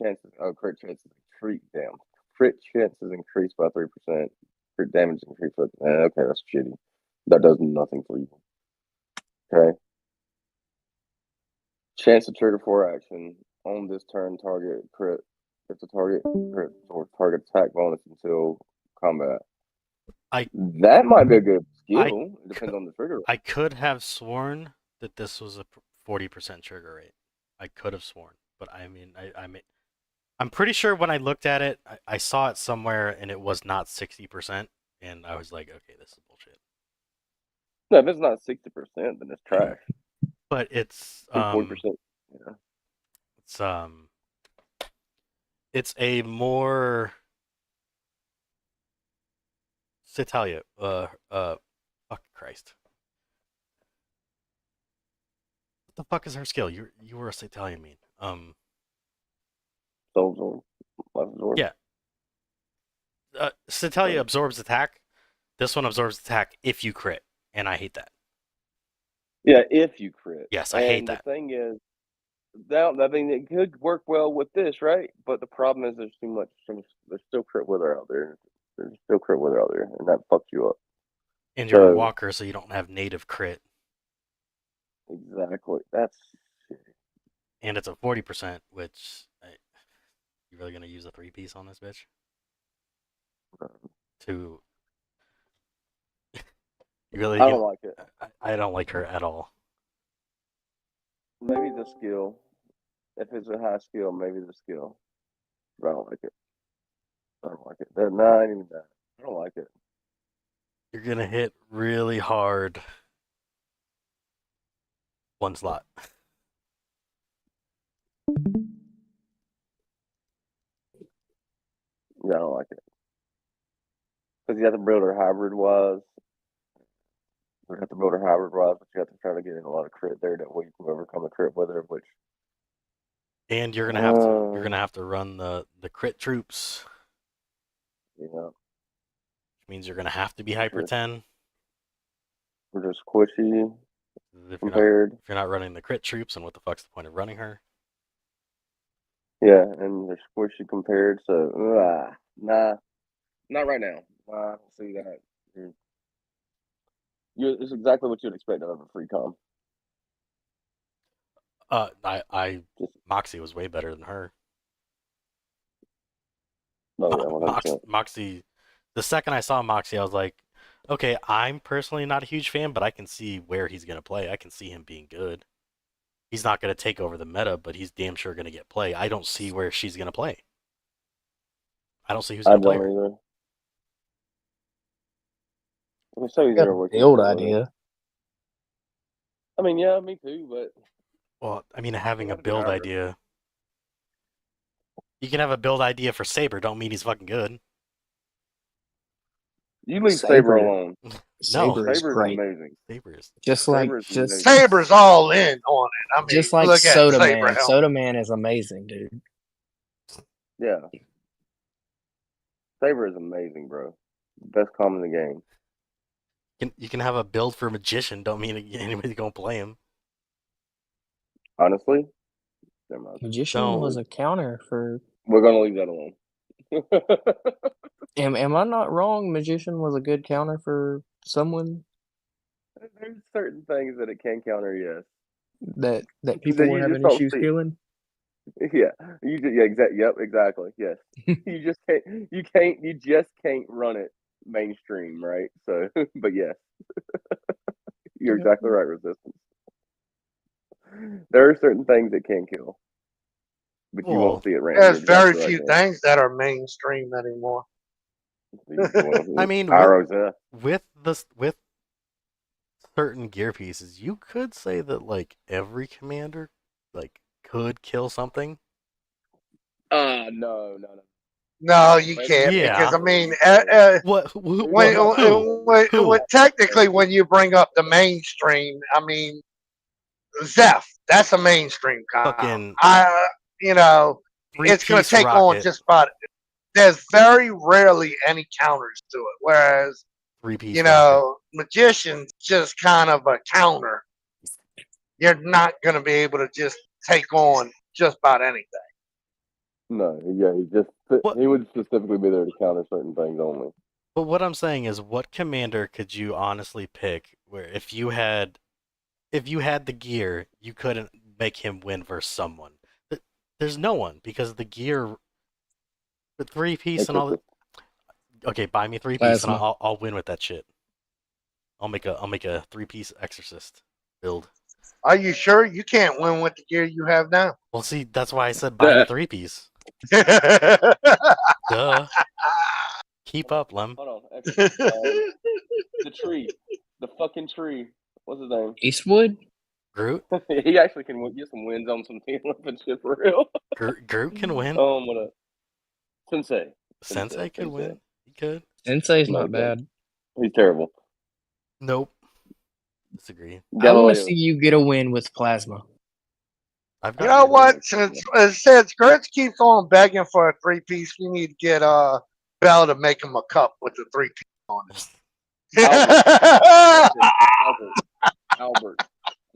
chances increase. Damn. Crit chances increase by 3%. Crit damage increase by okay, that's shitty. That does nothing for you. Okay. Chance to trigger 4 action on this turn target crit. If the target crit or target attack bonus until combat. That might be a good skill. It depends on the trigger. I could have sworn that this was a 40% trigger rate. I could have sworn, but I mean, I'm pretty sure when I looked at it, I saw it somewhere and it was not 60%, and I was like, okay, this is bullshit. No, if it's not 60%, then it's trash. But it's 40%. Yeah. It's a more Citalia. Fuck Christ. What the fuck is her skill? You were a Citalia mean. Soul absorb. Yeah. Citalia absorbs attack. This one absorbs attack if you crit, and I hate that. Yeah, if you crit. Yes, I hate that. The thing is, Now, I mean, it could work well with this, right? But the problem is there's too much. There's still crit wither out there. There's still crit wither out there, and that fucks you up. And you're a So walker, so you don't have native crit. exactly, that's And it's a 40%, which you really gonna use a 3-piece on this bitch? To you really? I don't like it. I don't like her at all. Maybe the skill. If it's a high skill, maybe the skill. But I don't like it. I don't like it. No, ain't even that. I don't like it. You're gonna hit really hard. One slot. Yeah, I don't like it. Because you have to build her hybrid wise. You have to build her hybrid wise, but you have to try to get in a lot of crit there. That way you can overcome the crit with her, which. And you're gonna have to run the crit troops. You know. Which means you're gonna have to be hyper 10. We're just squishy. If compared. you're not running the crit troops, then what the fuck's the point of running her? Yeah, and they're squishy compared, so nah, not right now. I don't see that. It's exactly what you'd expect out of a free com. Moxie was way better than her. Oh yeah, 100%. Moxie. The second I saw Moxie, I was like, okay, I'm personally not a huge fan, but I can see where he's gonna play. I can see him being good. He's not gonna take over the meta, but he's damn sure gonna get play. I don't see where she's gonna play. I don't see who's gonna play her. Either. Got a build idea. I mean, yeah, me too, but well, I mean, having a build idea. You can have a build idea for Saber, don't mean he's fucking good. You leave Saber alone. Saber's great. Amazing. Saber's Saber's all in on it. I mean, just like Soda Man. Soda Man is amazing, dude. Yeah. Saber is amazing, bro. Best comm in the game. You can have a build for Magician, don't mean anybody's gonna play him. Honestly? Magician was a counter for... We're gonna leave that alone. Am I not wrong? Magician was a good counter for someone? There's certain things that it can counter, yes. That people were having issues killing? Yeah. Exactly. Yes. You just can't run it mainstream, right? So but yes. You're exactly right, Resistance. There are certain things that can kill. But you won't see it random. There's very few things that are mainstream anymore. I mean, with certain gear pieces, you could say that like every commander like could kill something. No. No, you can't, because I mean, technically, when you bring up the mainstream, I mean, Zeph, that's a mainstream fucking. It's going to take on just about. There's very rarely any counters to it, whereas Magician's just kind of a counter. You're not going to be able to just take on just about anything. No, yeah, he would specifically be there to counter certain things only. But what I'm saying is, what commander could you honestly pick where if you had the gear, you couldn't make him win versus someone? There's no one, because the gear, the 3-piece and all that. Okay, buy me 3-piece and I'll win with that shit. I'll make a 3-piece exorcist build. Are you sure? You can't win with the gear you have now. Well, see, that's why I said buy the 3-piece. Duh. Keep up, Lem. Hold on. The tree. The fucking tree. What's his name? Eastwood? Groot? He actually can get some wins on some team up and shit for real. Groot can win? Sensei. Sensei could win? He could. Sensei's not bad. He's terrible. Nope. Disagree. I want to see you get a win with Plasma. You know what? Since Grits keeps on begging for a 3-piece, we need to get Bell to make him a cup with the 3-piece on it.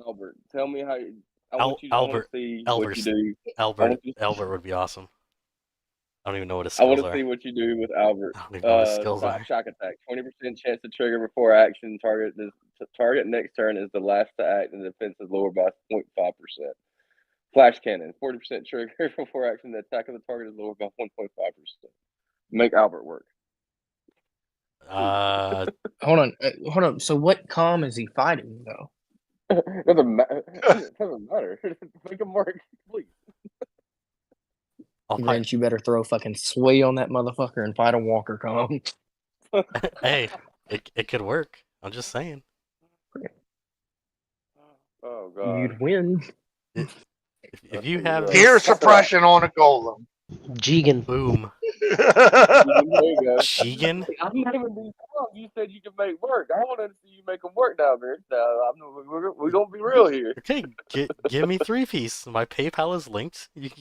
Albert, tell me how I want to Albert see what you do. Albert would be awesome. I don't even know what his I want skills to are. see what you do with Albert. I don't even know what his skills are. Shock attack. 20% chance to trigger before action. Target next turn is the last to act, and the defense is lower by 0.5%. Flash cannon. 40% trigger before action. The attack of the target is lower by 1.5%. Make Albert work. Hold on. So what calm is he fighting though? Doesn't matter. Make him work, please. Grinch, you better throw fucking sway on that motherfucker and fight a walker calm. Hey, it could work. I'm just saying. Oh god. You'd win. If you have Fear suppression on a golem. Jigen. boom, There you go. Sheegan, I'm naming these songs. You said you could make work. I want to see you make them work down there. We're gonna be real here. okay, give me 3-piece. My PayPal is linked. You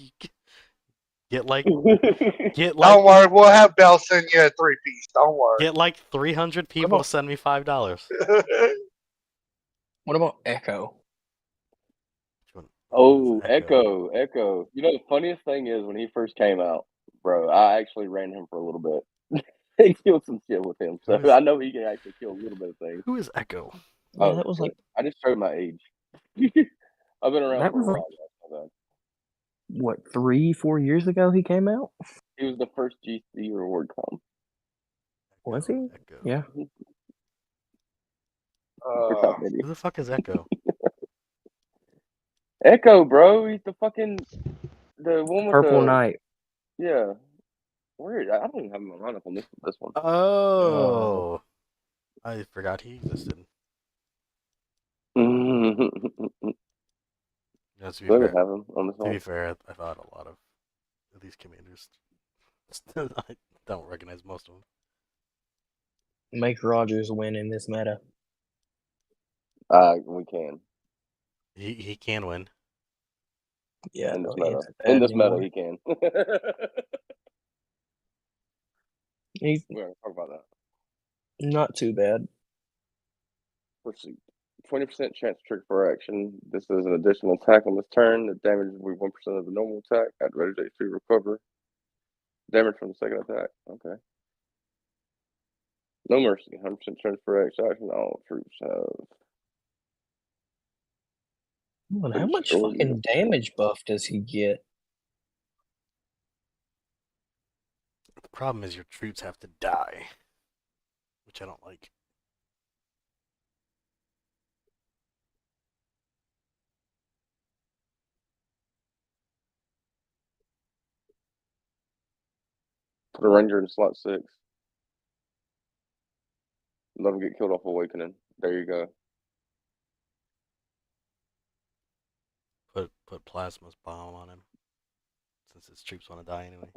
get like Don't worry, we'll have Bell send you a 3-piece. Don't worry. get like 300 people to send me $5. What about Echo? Oh, Echo. You know, the funniest thing is when he first came out, bro, I actually ran him for a little bit. He killed some shit with him. So I know he can actually kill a little bit of things. Who is Echo? Yeah, that was like I just showed my age. I've been around That for a was while. what, 3-4 years ago he came out? He was the first GC reward com. Was he? Echo. Yeah. Who the fuck is Echo? Echo, bro. He's the fucking the one with Purple the Knight. Yeah. Weird. I don't even have my lineup on this one. Oh, I forgot he existed. Yeah, to be Look fair, at him on this one. I thought a lot of these commanders. I don't recognize most of them. Make Rogers win in this meta. We can. He can win. Yeah, In this no, he meta. ain't that In this anymore. meta, he can. He's We're gonna talk about that. not too bad. Pursuit. 20% chance to trigger for action. This is an additional attack on this turn. The damage will be 1% of the normal attack. Add ready to recover. Damage from the second attack. Okay. No mercy. 100% chance for action. All troops have. Man, how much fucking damage buff does he get? The problem is your troops have to die, which I don't like. Put a ranger in slot 6. Let him get killed off awakening. There you go. Put Plasma's bomb on him, since his troops want to die anyway.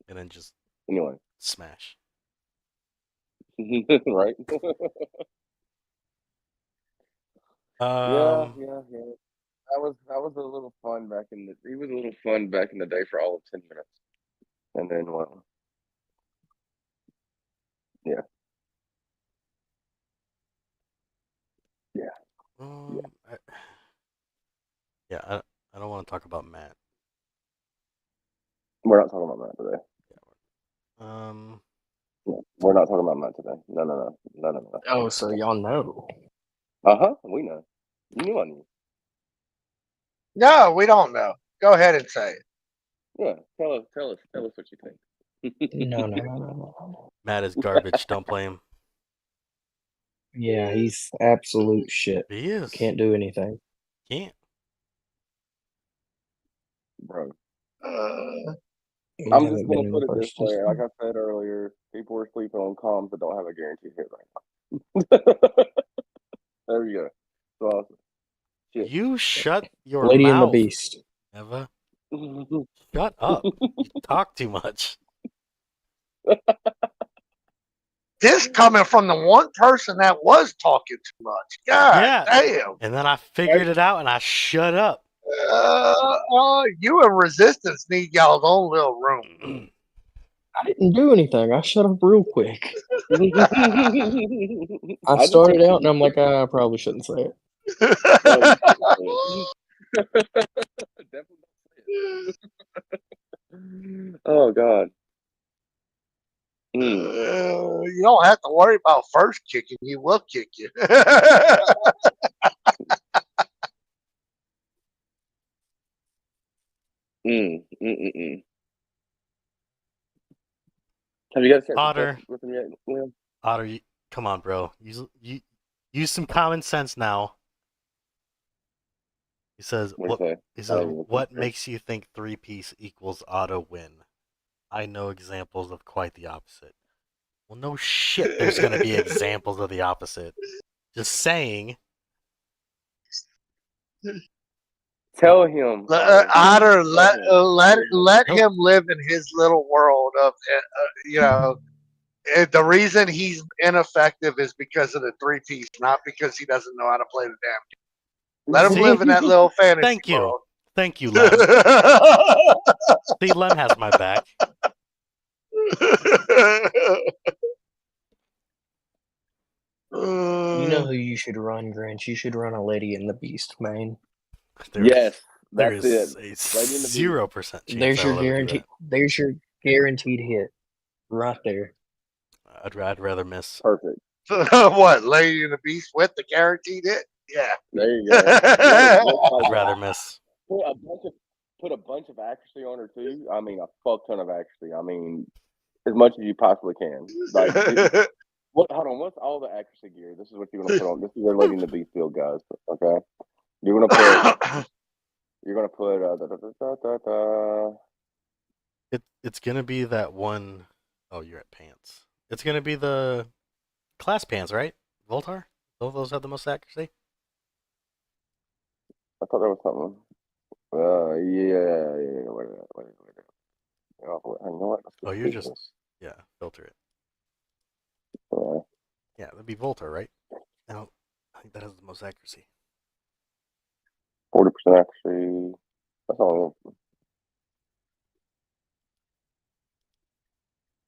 And then just Anyway. smash. Right? Yeah. That was a little fun back in the. He was a little fun back in the day for all of 10 minutes, and then well. Yeah. I don't want to talk about Matt. We're not talking about Matt today. No, we're not talking about Matt today. No. Oh, so y'all know. We know. You knew I knew. No, we don't know. Go ahead and say it. Yeah, tell us what you think. No. Matt is garbage. Don't play him. Yeah, he's absolute shit. He is. Can't do anything. Can't. Bro. He I'm hasn't just been gonna in put the it this first way. system. Like I said earlier, people are sleeping on comms that don't have a guaranteed hit right now. There you go. So awesome. Shit. You shut your Lady mouth. and the Beast. Neva. Shut up. You talk too much. This coming from the one person that was talking too much. God damn. And then I figured it out and I shut up. You and Resistance need y'all's own little room. I didn't do anything. I shut up real quick. I started out and I'm like, I probably shouldn't say it. No, you shouldn't say it. Definitely don't say it. Oh God. You don't have to worry about first kicking. He will kick you. Have you guys checked the Otter, test with him yet, Liam? Otter, come on, bro. Use some common sense now. He says, What do you say? He says, what makes you think 3-piece equals auto win? I know examples of quite the opposite. Well, no shit, there's going to be examples of the opposite. Just saying. Tell him. Otter, let Nope. him live in his little world of, the reason he's ineffective is because of the 3-piece, not because he doesn't know how to play the damn game. Let him See? live in that little fantasy Thank you. world. Thank you, Lem. See, Lem has my back. You know who you should run, Grinch? You should run a Lady and the Beast, man. Yes, There that's is it. a Lady and the Beast. 0% chance There's I your will ever do guarantee. that. There's your guaranteed hit, right there. I'd rather miss. Perfect. What, Lady and the Beast with the guaranteed hit? Yeah. There you go. That is I'd rather miss. Put a bunch of accuracy on her too. I mean, a fuck ton of accuracy. I mean, as much as you possibly can. Like, hold on. What's all the accuracy gear? This is what you're gonna put on. This is where Lady and the Beast field, guys. Okay. You're gonna put. It's gonna be that one oh you're at pants. It's gonna be the class pants, right? Voltar? Both those have the most accuracy? I thought there was something. Yeah. Wait. You know what? Oh, you're just yeah, filter it. Yeah, that'd be Voltar, right? No, I think that has the most accuracy. 40% accuracy. That's all.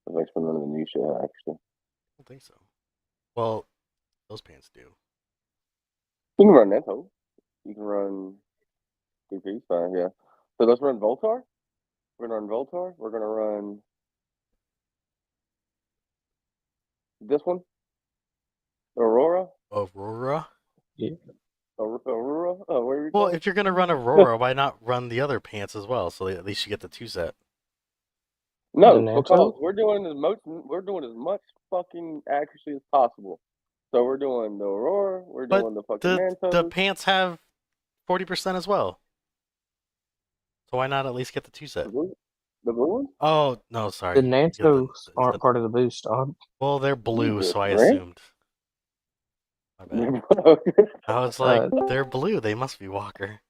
That makes me none of the new shit actually. I don't think so. Well, those pants do. You can run Neto. You can run PP, fine, yeah. So let's run Voltar. We're gonna run Voltar. We're gonna run this one. Aurora. Aurora? Yeah. Aurora. Oh, where are we Well, going? if you're gonna run Aurora, why not run the other pants as well? So at least you get the 2-set. No, The Neto? because we're doing as much fucking accuracy as possible. So we're doing the Aurora. We're But doing the fucking Manto. the pants have 40% as well. So why not at least get the 2-set? The blue one? Oh no, sorry. The Nantos aren't part of the boost, dog. Well, they're blue, Jesus, so I right? assumed. My bad. I was like, they're blue. They must be Walker.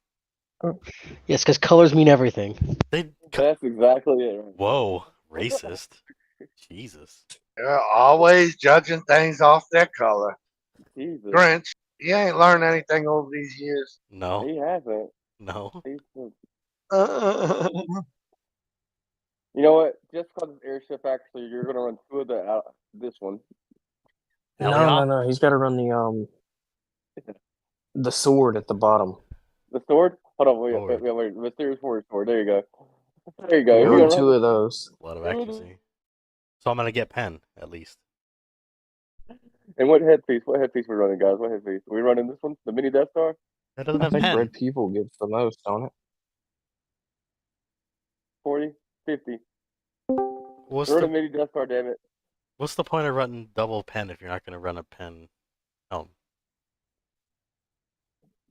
Yes, because colors mean everything. That's exactly it. Whoa, racist. Jesus. They're always judging things off their color. Jesus. Grinch, you ain't learned anything over these years. No. He hasn't. No. You know what? Just because it's airship, actually, you're gonna run 2 of this one. No. He's got to run the sword at the bottom. The sword? Hold on, wait. Mysterious Warrior sword. There you go. There you go. Run 2 of those. A lot of accuracy. So I'm gonna get pen at least. And what headpiece? What headpiece we running, guys? What headpiece? Are we running this one? The mini Death Star? That doesn't I have think pen. Red People gets the most on it. 40? 50? What's Run the a mini Death Star, damn it. What's the point of running double pen if you're not gonna run a pen helm?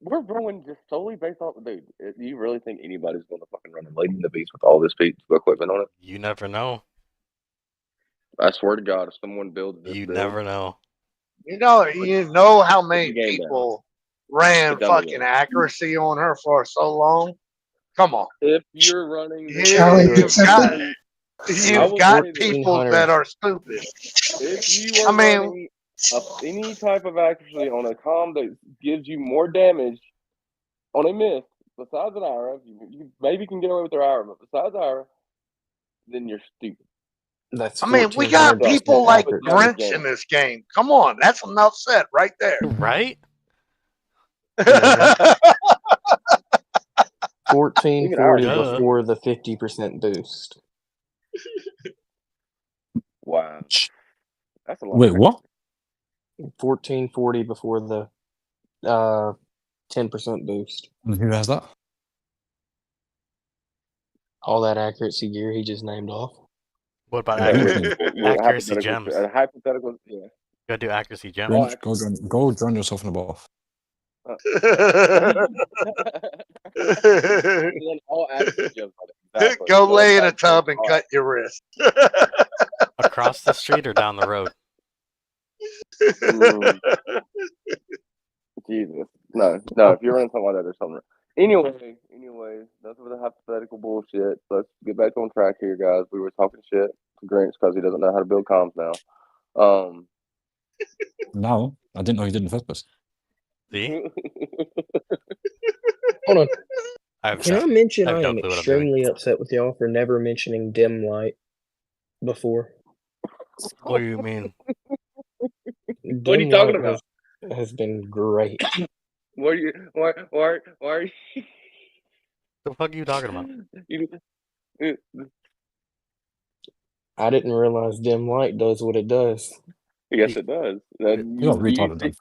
We're running just solely based off. Dude, do you really think anybody's going to fucking run a Lady and the Beast with all this piece of equipment on it? You never know. I swear to God, if someone builds this, You never know. You know how many people ran Put down the fucking game. accuracy on her for so long? Come on. If you're running, Challenge accepted. You've got people that are stupid. If you are running any type of accuracy on a comm that gives you more damage on a miss, besides an IRA, you maybe can get away with their IRA, but besides IRA, then you're stupid. That's we got people like accurate. Grinch in this game. Come on, that's enough said right there. Right? 1440 Duh. before the 50% boost. Wow, that's a lot. Wait, what? 1440 before the 10% boost. And who has that? All that accuracy gear he just named off. What about Yeah, accuracy, Well, accuracy hypothetical- gems? a hypothetical, yeah. Gotta do accuracy gems. Oh, Go join yourself in the bath. Then all accuracy gems on it. Exactly. Go So lay in a that's tub and all cut your wrist. Across the street or down the road? Mm, Jesus. No. If you're running something like that, there's something wrong. Anyway, that's for the hypothetical bullshit. Let's get back on track here, guys. We were talking shit to Grinch because he doesn't know how to build comms now. No, I didn't know he did in the first place. See, Hold on. I've Can I mention I have I no am clue what I'm doing. extremely upset with y'all for never mentioning dim light before? What do you mean? What are you Dim talking light about? has been great. Why are you? The fuck are you talking about? I didn't realize dim light does what it does. Yes, it does. You're retarded then.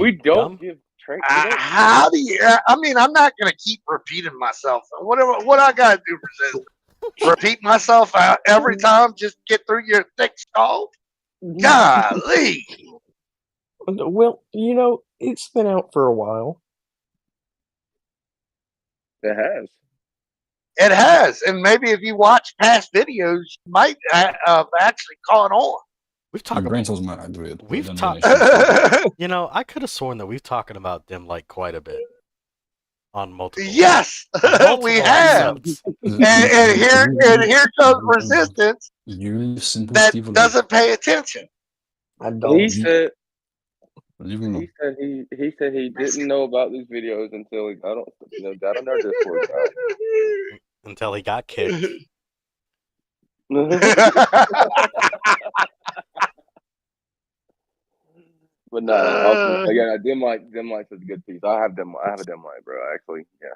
We don't Dumb? give train. How do you? I mean, I'm not gonna keep repeating myself. What I gotta do for this? Repeat myself out every time? Just get through your thick skull? Golly! Well, it's been out for a while. It has. It has, and maybe if you watch past videos, you might have actually caught on. We've My talked. brain tells me I do it. but We've then talked- it should- You know, I could have sworn that we've talking about dim light quite a bit on multiple. Yes, on multiple we have. episodes. And here comes resistance You simple that Steve alone. doesn't pay attention. I don't. He said Leave him alone. he said he didn't know about these videos until he got on our Discord. Until he got kicked. But no, again, dim light's a good piece. I have a dim light, bro. Actually, yeah.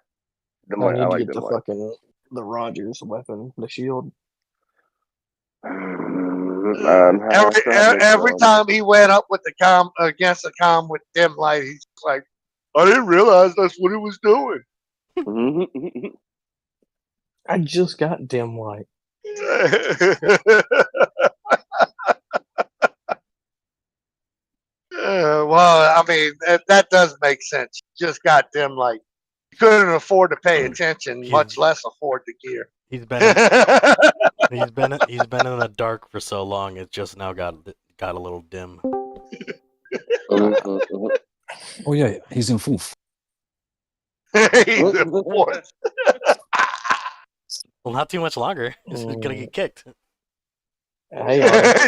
Dim I light, need I to like get dim the light. fucking the Rogers weapon, the shield. Every time he went up with the against the with dim light, he's like, I didn't realize that's what he was doing. I just got dim light. Well, I mean, that does make sense. You just got dim light. You couldn't afford to pay attention, much less afford the gear. He's been in, he's been in the dark for so long. It's just now got a little dim. Oh yeah, he's in fourth. He's in fourth. Well, not too much longer. He's gonna get kicked. Hey,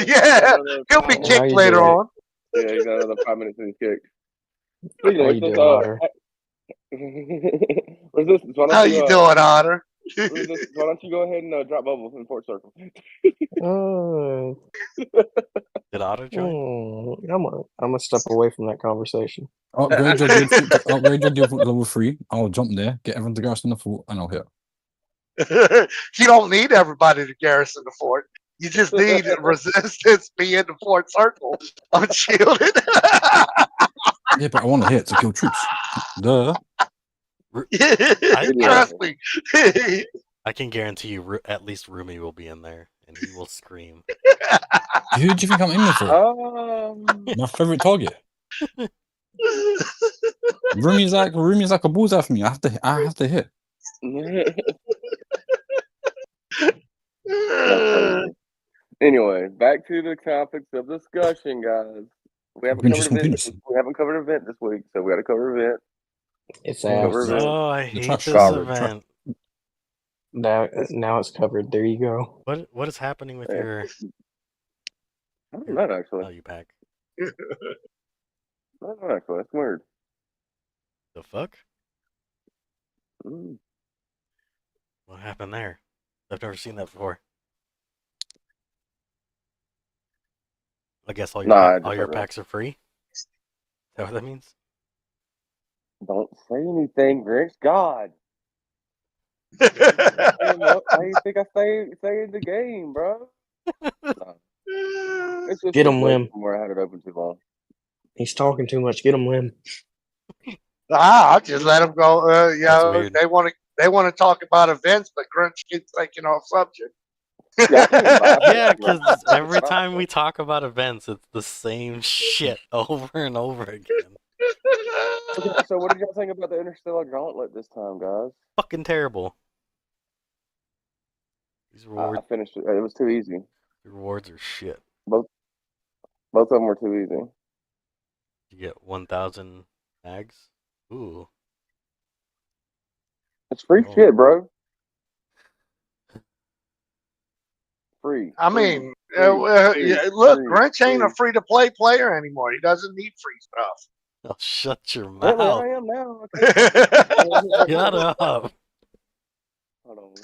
Yeah, he'll be How kicked you later doing? on. Yeah, he's got another 5 minutes to be kicked. Speaking How of you which, doing, Otter? Resistance, why How don't you you, doing, Otter? Resistance, why don't you go ahead and drop bubbles in Fort Circle? Did Otter join? I'm gonna step away from that conversation. Upgrade your guild to level 3. I'll jump there, get everyone to garrison the fort, and I'll hit. You don't need everybody to garrison the fort. You just need resistance be in the fort circle unshielded. Yeah, but I want to hit to kill troops. Duh. Trust me. I can guarantee you, at least Rumi will be in there, and he will scream. Who do you think I'm aiming for? My favorite target. Rumi's like a bullseye for me. I have to hit. Anyway, back to the topics of discussion, guys. We haven't covered event this week, so we got to cover event. It's Oh, I hate this event. Now it's covered. There you go. What is happening with your? I don't know actually. Value pack. I don't know actually. That's weird. The fuck? Mm. What happened there? I've never seen that before. I guess all your packs are free. Is that what that means? Don't say anything, Grinch. God. How you think I stay in the game, bro? No. It's just Get him, way Lim. more. I had it open too long. He's talking too much. Get him, Lim. I'll just let them go. That's weird. They want to talk about events, but Grunch keeps taking off subject. Yeah, I can't even buy Yeah, it. because every time we talk about events, it's the same shit over and over again. Okay, so what did y'all think about the Interstellar Gauntlet this time, guys? Fucking terrible. These I rewards, finished it. It was too easy. rewards are shit. Both of them were too easy. You get 1,000 mags. Ooh. It's free Oh. shit, bro. Free. I free, mean, free, look, free, Grinch ain't a free. free-to-play player anymore. He doesn't need free stuff. Oh, shut your Apparently, mouth. I am now. Shut up. Hold on.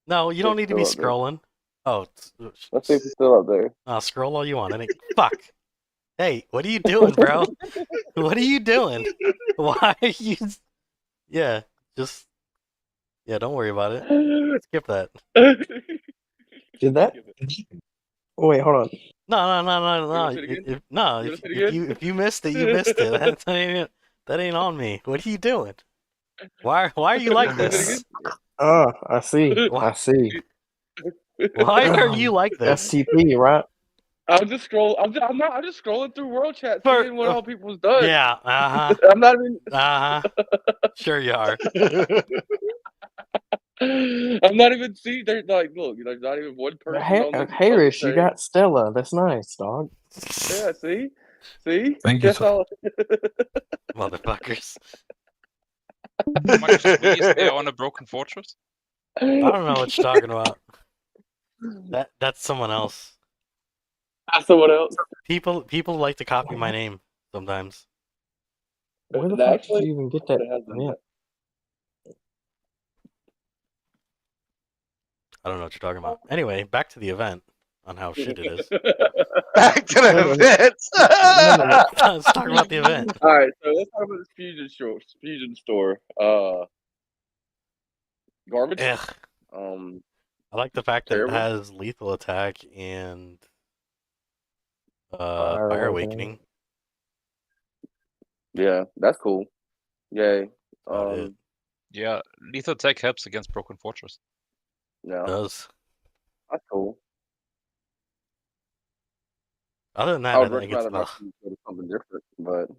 No, you don't need to be Still up scrolling. Oh, Let's see if he's still up there. scroll all you want. Fuck. Hey, what are you doing, bro? What are you doing? Why are you? Yeah, just don't worry about it. Skip that. Did that? Oh, wait, hold on. No. You wanna see it again? No, You wanna see it again? if you missed it, you missed it. That ain't on me. What are you doing? Why are you like this? Oh, I see. Why? I see. Why are you like this? STP, right? I'm just scrolling through World Chat, seeing what all people's done. Yeah. I'm not even. Sure you are. I'm not even seeing. There's like, look, there's not even one person on this. Harris, you got Stella. That's nice, dog. Yeah, see. Thank you, Guess all. Motherfuckers. How much squeeze there on a broken fortress? I don't know what you're talking about. That's someone else. Someone else. People like to copy my name sometimes. Where the fuck did you even get that? I don't know what you're talking about. Anyway, back to the event on how shit it is. Back to the events. Let's talk about the event. All right, so let's talk about this fusion store. Garbage. Ugh. I like the fact that it has lethal attack and fire awakening. Yeah, that's cool. Yay. Yeah, lethal attack helps against broken fortress. Yeah. It does. That's cool. Other than that, I would think rather it's something different, but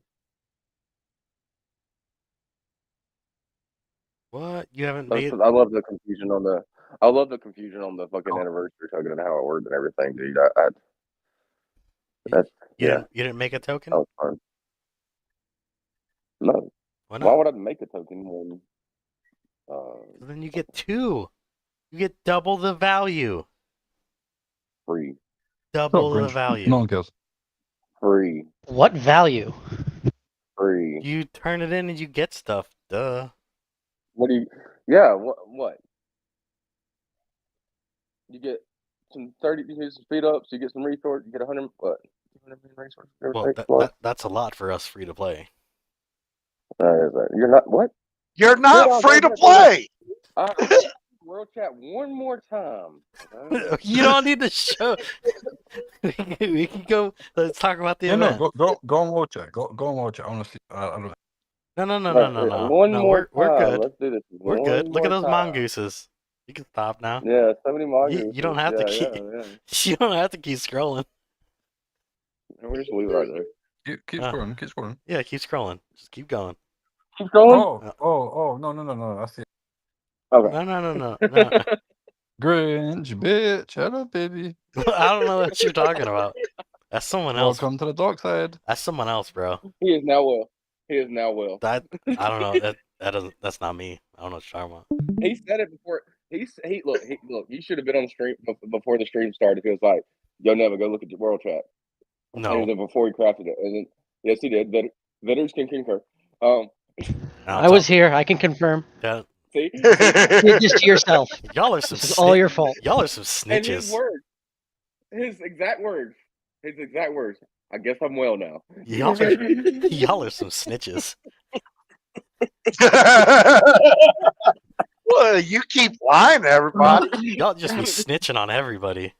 what you haven't made. I love the confusion on the. I love the confusion on the fucking anniversary token and how it worked and everything, dude. You didn't make a token? That was fun. No. Why not? Why would I make a token when? Then you get 2. You get double the value. Free. Double the value. No one cares. Free. What value? Free. You turn it in and you get stuff. Duh. What do you? Yeah. What? You get some 30. You get some speed ups. You get some resource. You get 100. What? 200 resources. Well, that's a lot for us free to play. You're not what? You're not free to play. World Chat one more time. You don't need to show. We can go. Let's talk about the event. No, go on World Chat. Go on World Chat. Honestly, I don't. No. One more we're time. good. Let's do this. We're good. Look at those mongooses. You can stop now. Yeah, so many mongooses. You don't have to keep. You don't have to keep scrolling. We're just leave it right there. Keep scrolling. Keep scrolling. Yeah, keep scrolling. Just keep going. Keep scrolling. Oh, no. I see. Okay. No. Grinch, bitch. Hello, baby. I don't know what you're talking about. That's someone else. Welcome to the dark side. That's someone else, bro. He is now well. I don't know. That doesn't. That's not me. I don't know what you're talking about. He said it before. Look. You should have been on the stream before the stream started. He was like, "Yo, Neva, go look at your World Chat." No. And then before he crafted it, and then yes, he did. Veterans can concur. I was here. I can confirm. Yeah. See, just to yourself. Y'all are some. This is all your fault. Y'all are some snitches. And his exact words. I guess I'm well now. Y'all are some snitches. Well, you keep lying to everybody. Y'all just be snitching on everybody.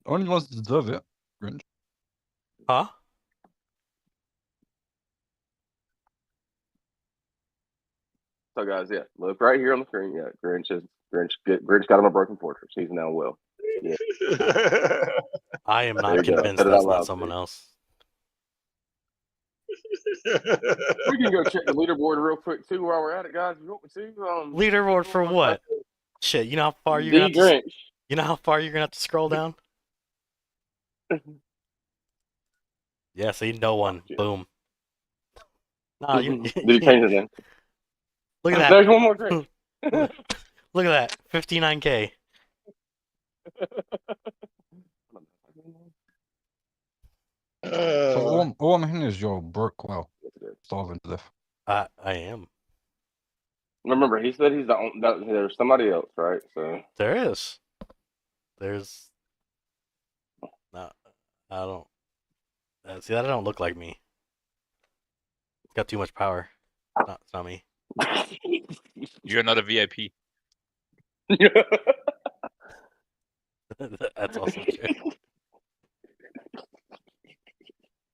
Only ones that deserve it. Grinch. Huh? So guys, yeah, look right here on the screen. Yeah, Grinch got him a broken fortress. He's now well. Yeah. I am There not you go. convinced Said it that's out not loud, someone Steve. else. We can go check the leaderboard real quick too while we're at it, guys. You want me to? Leaderboard for what? Shit, you know how far you're The gonna have to. Grinch. You know how far you're gonna have to scroll down? Yeah, see, no one. Yeah. Boom. No, Did you change it then? Look at that. There's one more Grinch. Look at that. 59K. So all I'm hearing is you're broke. Wow, starving to death. I am. Remember, he said he's the only, there's somebody else, right? So There is. There's. No, I don't. See, that don't look like me. It's got too much power. No, it's not me. You're not a VIP. That's also true.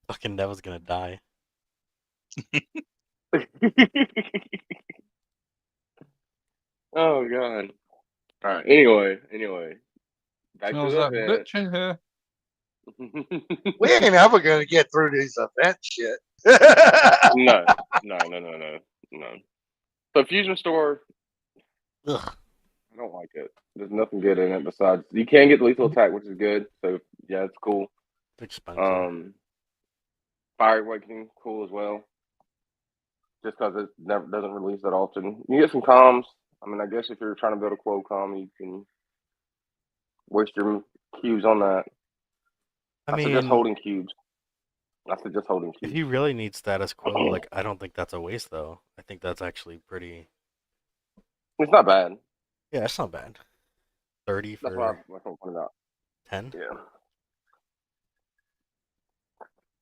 Fucking Neva's gonna die. Oh god. All right. Anyway, back So to was the that event. bitch in here? We ain't ever gonna get through this event shit. No. So Fusion Store, Ugh. I don't like it. There's nothing good in it besides you can get lethal attack, which is good. So yeah, it's cool. It's expensive. Fire Awakening, cool as well. Just because it never doesn't release that often. You get some comms. I mean, I guess if you're trying to build a quo comm, you can waste your cubes on that. I suggest holding cubes. If you really need status quo, like I don't think that's a waste though. I think that's actually pretty. It's not bad. Yeah, it's not bad. 30 That's for why I'm pointing out. 10. Yeah.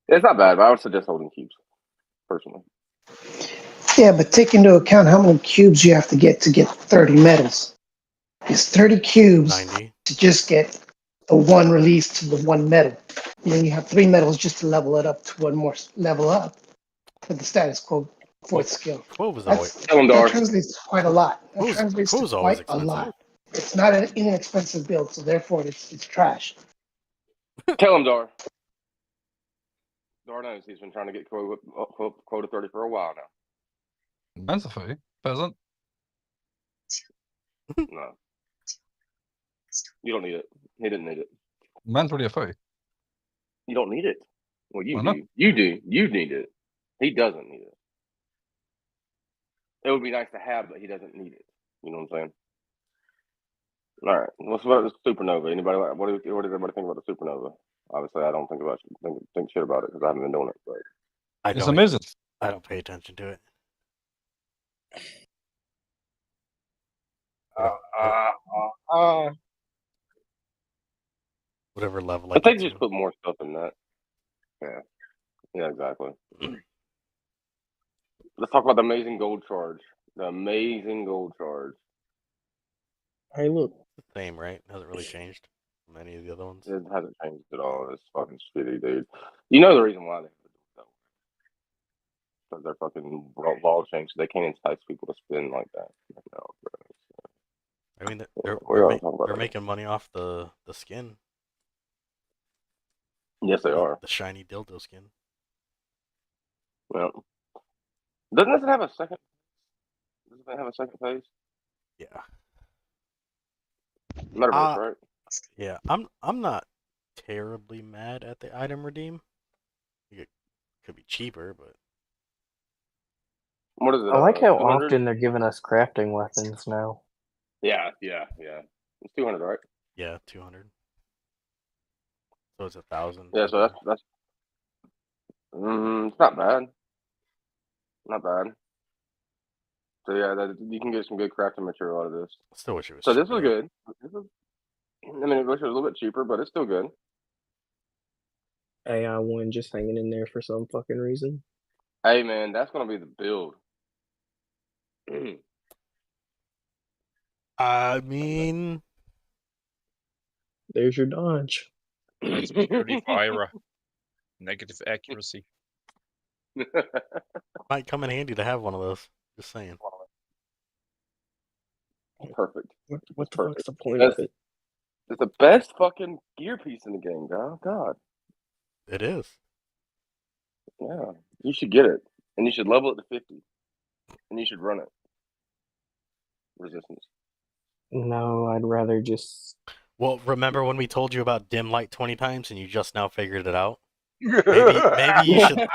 It's not bad, but I would suggest holding cubes, personally. Yeah, but take into account how many cubes you have to get 30 medals. It's 30 cubes 90. to just get the one release to the one medal. And then you have 3 medals just to level it up to one more level up for the status quo fourth skill. Quo was always. That translates to quite a lot. That Quo's translates to always quite a expensive. lot. It's not an inexpensive build, so therefore it's trash. Tell him, Dar. Dar knows he's been trying to get quota 30 for a while now. Man's a fee. Peasant. No. You don't need it. He didn't need it. Man's already a fee. You don't need it. Well, you Why do. not? You do. You need it. He doesn't need it. It would be nice to have, but he doesn't need it. You know what I'm saying? All right. What's about the supernova? Anybody like? What does everybody think about the supernova? Obviously, I don't think shit about it because I haven't been doing it. But It's amazing. I don't pay attention to it. Whatever level. I think just put more stuff in that. Yeah. Yeah. Exactly. Let's talk about the amazing gold charge. The amazing gold charge. Hey, look. It's the same, right? It hasn't really changed from any of the other ones. It hasn't changed at all. It's fucking shitty, dude. You know the reason why they have to do it that way. Because they're fucking ball changed. They can't entice people to spend like that. No, I mean, they're making money off the skin. Yes, they are. The shiny dildo skin. Well, doesn't it have a second? Doesn't it have a second phase? Yeah. Metaverse, right? Yeah, I'm not terribly mad at the item redeem. It could be cheaper, but what is it? I like how 200? often they're giving us crafting weapons now. Yeah. It's 200, right? Yeah, 200. So it's 1,000. Yeah, so that's. It's not bad. Not bad. So yeah, you can get some good crafting material out of this. I still wish it was. So this was good. I mean, it was a little bit cheaper, but it's still good. AI one just hanging in there for some fucking reason. Hey man, that's gonna be the build. I mean, There's your dodge. Security for Ira. Negative accuracy. might come in handy to have one of those. Just saying. Perfect. What the Perfect. fuck's the point of it? It's the best fucking gear piece in the game, dog. God. It is. Yeah. You should get it. And you should level it to 50. And you should run it. Resistance. No, I'd rather just. Well, remember when we told you about dim light 20 times and you just now figured it out? Maybe you should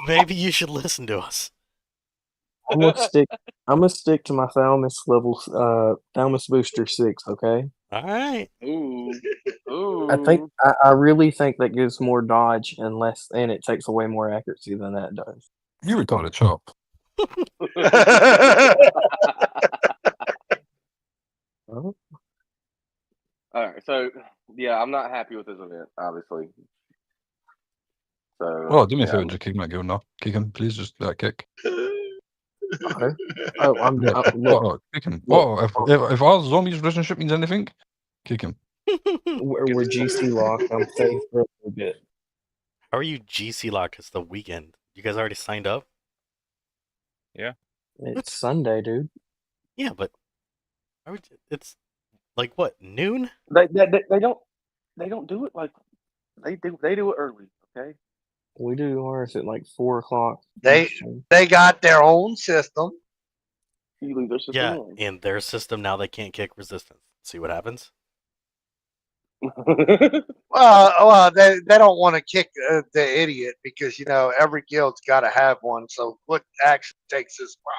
maybe you should listen to us. I'm gonna stick to my Thalamus level Thalamus booster 6, okay? All right. Ooh. Ooh. I really think that gives more dodge and it takes away more accuracy than that does. You retarded chop. Huh? Alright, so yeah, I'm not happy with this event, obviously. So Well, do me a yeah, favor, just kick him out guild now. Kick him, please, just that kick. Okay. Oh, Look, kick him. look. If our zombies relationship means anything, kick him. We're GC locked. I'm safe for a little bit. How are you GC locked? It's the weekend. You guys already signed up? It's Sunday, dude. Yeah, but it's like what, noon? they don't do it like they do it early, okay? We do ours at like 4:00. They got their own system. You leave their system Yeah, on. in their system now they can't kick resistance. See what happens? Well, they don't want to kick the idiot because every guild's got to have one. So what actually takes his spot?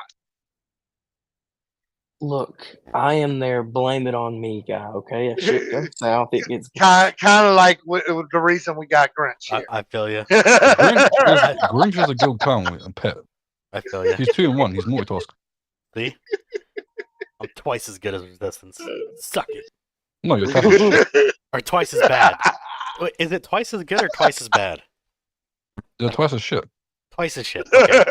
Look, I am there. Blame it on me, guy. Okay, if shit goes south, it gets Kind of like the reason we got Grinch here. I feel you. Grinch is a guild clown with a pet. I feel you. He's 2 in 1. He's multitask. See? I'm twice as good as resistance. Suck it. No, you're terrible. Or twice as bad. Wait, is it twice as good or twice as bad? They're twice as shit. Twice as shit. Okay.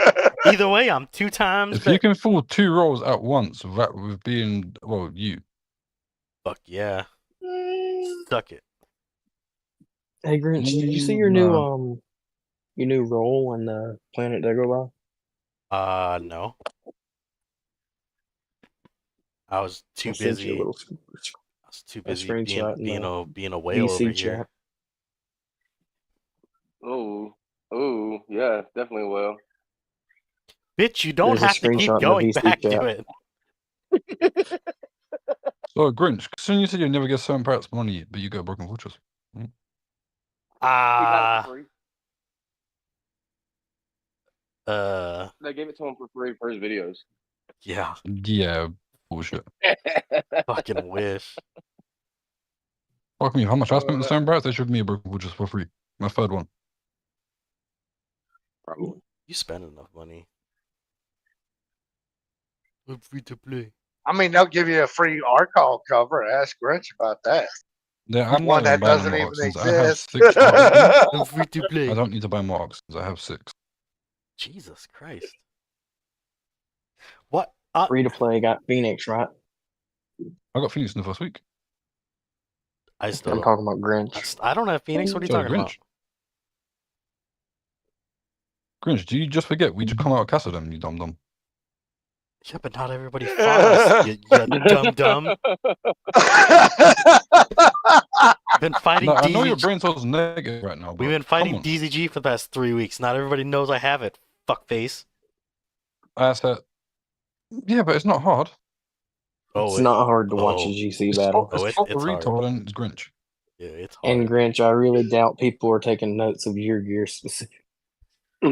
Either way, I'm 2 times. If you can fool 2 rolls at once with being, well, you. Fuck yeah. Suck it. Hey Grinch, did you see your new role in the Planet Dagobah? No. I was too I sent you a busy. little I was too busy screenshot in being a whale over VC here. chat. Oh, yeah, definitely will. Bitch, you don't There's a have to keep screenshot in the going VC back chat. to it. So, Grinch, soon you said you never get 7 parrots money, but you get broken vultures. We got it for free. They gave it to him for free for his videos. Yeah. Yeah, bullshit. Fucking wish. Fuck me, how much I spent on the 7 parrots? They showed me a broken vultures for free. My 3rd one. Probably. You spend enough money. Free to play. I mean, they'll give you a free Arcall cover. Ask Grinch about that. Yeah, I'm One not that even buying doesn't more even auctions. I have exist. 6 auctions. I'm free to play. I don't need to buy more auctions. I have 6. Jesus Christ. What? Free to play got Phoenix, right? I got Phoenix in the first week. I still I'm talking about Grinch. I don't have Phoenix. What are you So, talking about? Grinch, do you just forget we just come out of Castle them, you dumb? Yeah, but not everybody fought us, you dumb. Been fighting No, I DZG. know your brain cells negative right now. We've been fighting DZG for the past 3 weeks. Not everybody knows I have it. Fuckface. I said, yeah, but it's not hard. It's not hard to watch a GC battle. It's hard. retard and it's Grinch. Yeah, it's hard. And Grinch, I really doubt people are taking notes of your gear specific. I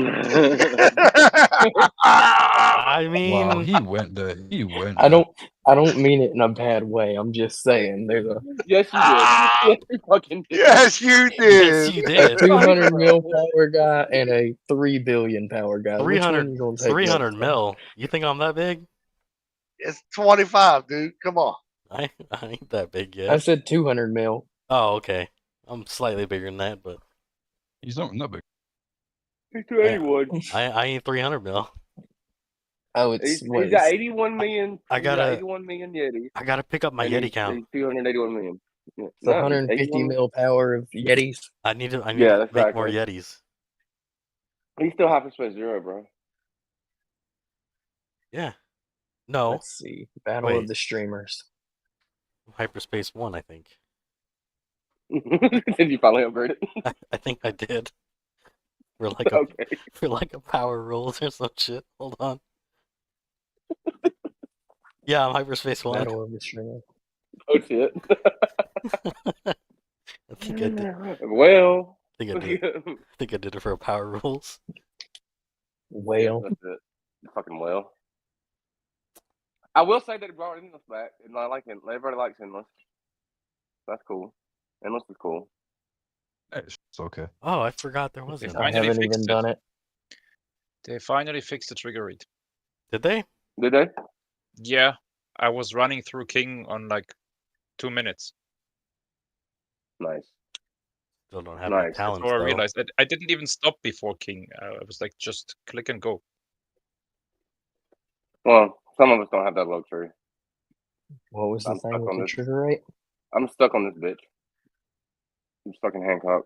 mean, wow, he went there. He went. I don't mean it in a bad way. I'm just saying there's a Yes, you did. Yes, you fucking did. Yes, you did. Yes, you a did. 200 mil power guy and a 3 billion power guy. 300, Which one you gonna take 300 notes mil. You think I'm that big? It's 25, dude. Come on. I ain't that big on? yet. I said 200 mil. Oh, okay. I'm slightly bigger than that, but He's not that big. He's 281. I ain't 300 mil. Oh, it's He's what? got It's 81 million. I He's got gotta 81 million Yetis. I gotta pick up my And Yeti he's count. 281 million. Yeah. it's No, 150 81. mil power of Yetis. I need to Yeah, make more exactly. Yetis. He's still Hyperspace Zero, bro. Yeah. No. Let's see. Battle Wait. of the Streamers. Hyperspace 1, I think. Did you finally upgrade it? I think I did. For like a Okay. for like a power rolls or some shit. Hold on. Yeah, I'm Hyperspace 1. Battle of the Streamers. Oh shit. I think I did. Well. I think I did it for power rules. Whale. That's it. Fucking well. I will say that it brought Endless back, and I like it. Everybody likes Endless. That's cool. Endless is cool. It's okay. Oh, I forgot there was They an. I finally haven't fixed even done it. They finally fixed the trigger rate. Did they? Did they? Yeah, I was running through King on like 2 minutes. Nice. Still don't have any Nice. talents Before I though. realized I didn't even stop before King. I was like, just click and go. Well, some of us don't have that luxury. What was the I'm thing stuck with on the this. trigger rate? I'm stuck on this bitch. I'm stuck in Hancock.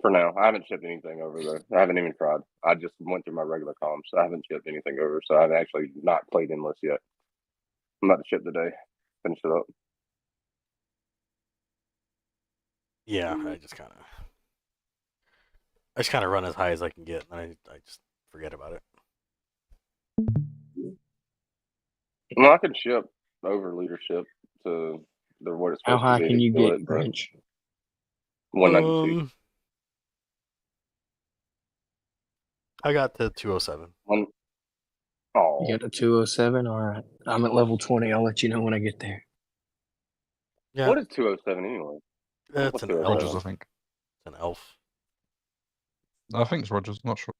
For now. I haven't shipped anything over there. I haven't even tried. I just went through my regular comms. So I haven't shipped anything over, so I've actually not played Endless yet. I'm about to ship today. Finish it up. Yeah, I just kind of run as high as I can get, and I just forget about it. Well, I can ship over leadership to the what it's How supposed high to be. can you kill get, it, but Grinch? 192. I got to 207. One. Oh, You got a 207? Alright. I'm at level 20. I'll let you know when I get there. Yeah, what is 207 anyway? it's What's an 207? Rogers, I elf. think. It's an elf. I think it's Rogers. Not sure.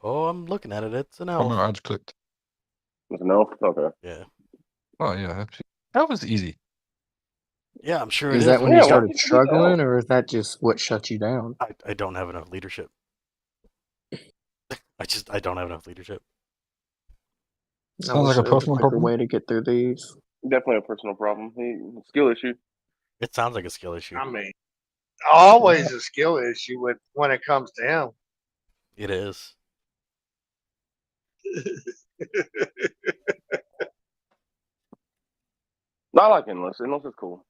Oh, I'm looking at it. It's an I remember I elf. just clicked. It's an elf? Okay. Yeah. Oh yeah, that was easy. Yeah, I'm sure Is it that is. when Yeah, you why started did you do struggling, that? or is that just what shut you down? I don't have enough leadership. I don't have enough leadership. I Sounds wish like a there was personal quicker problem. way to get through these. Definitely a personal problem. Skill issue. It sounds like a skill issue. I mean, always a skill issue with when it comes to him. It is. I like Endless. Endless is cool.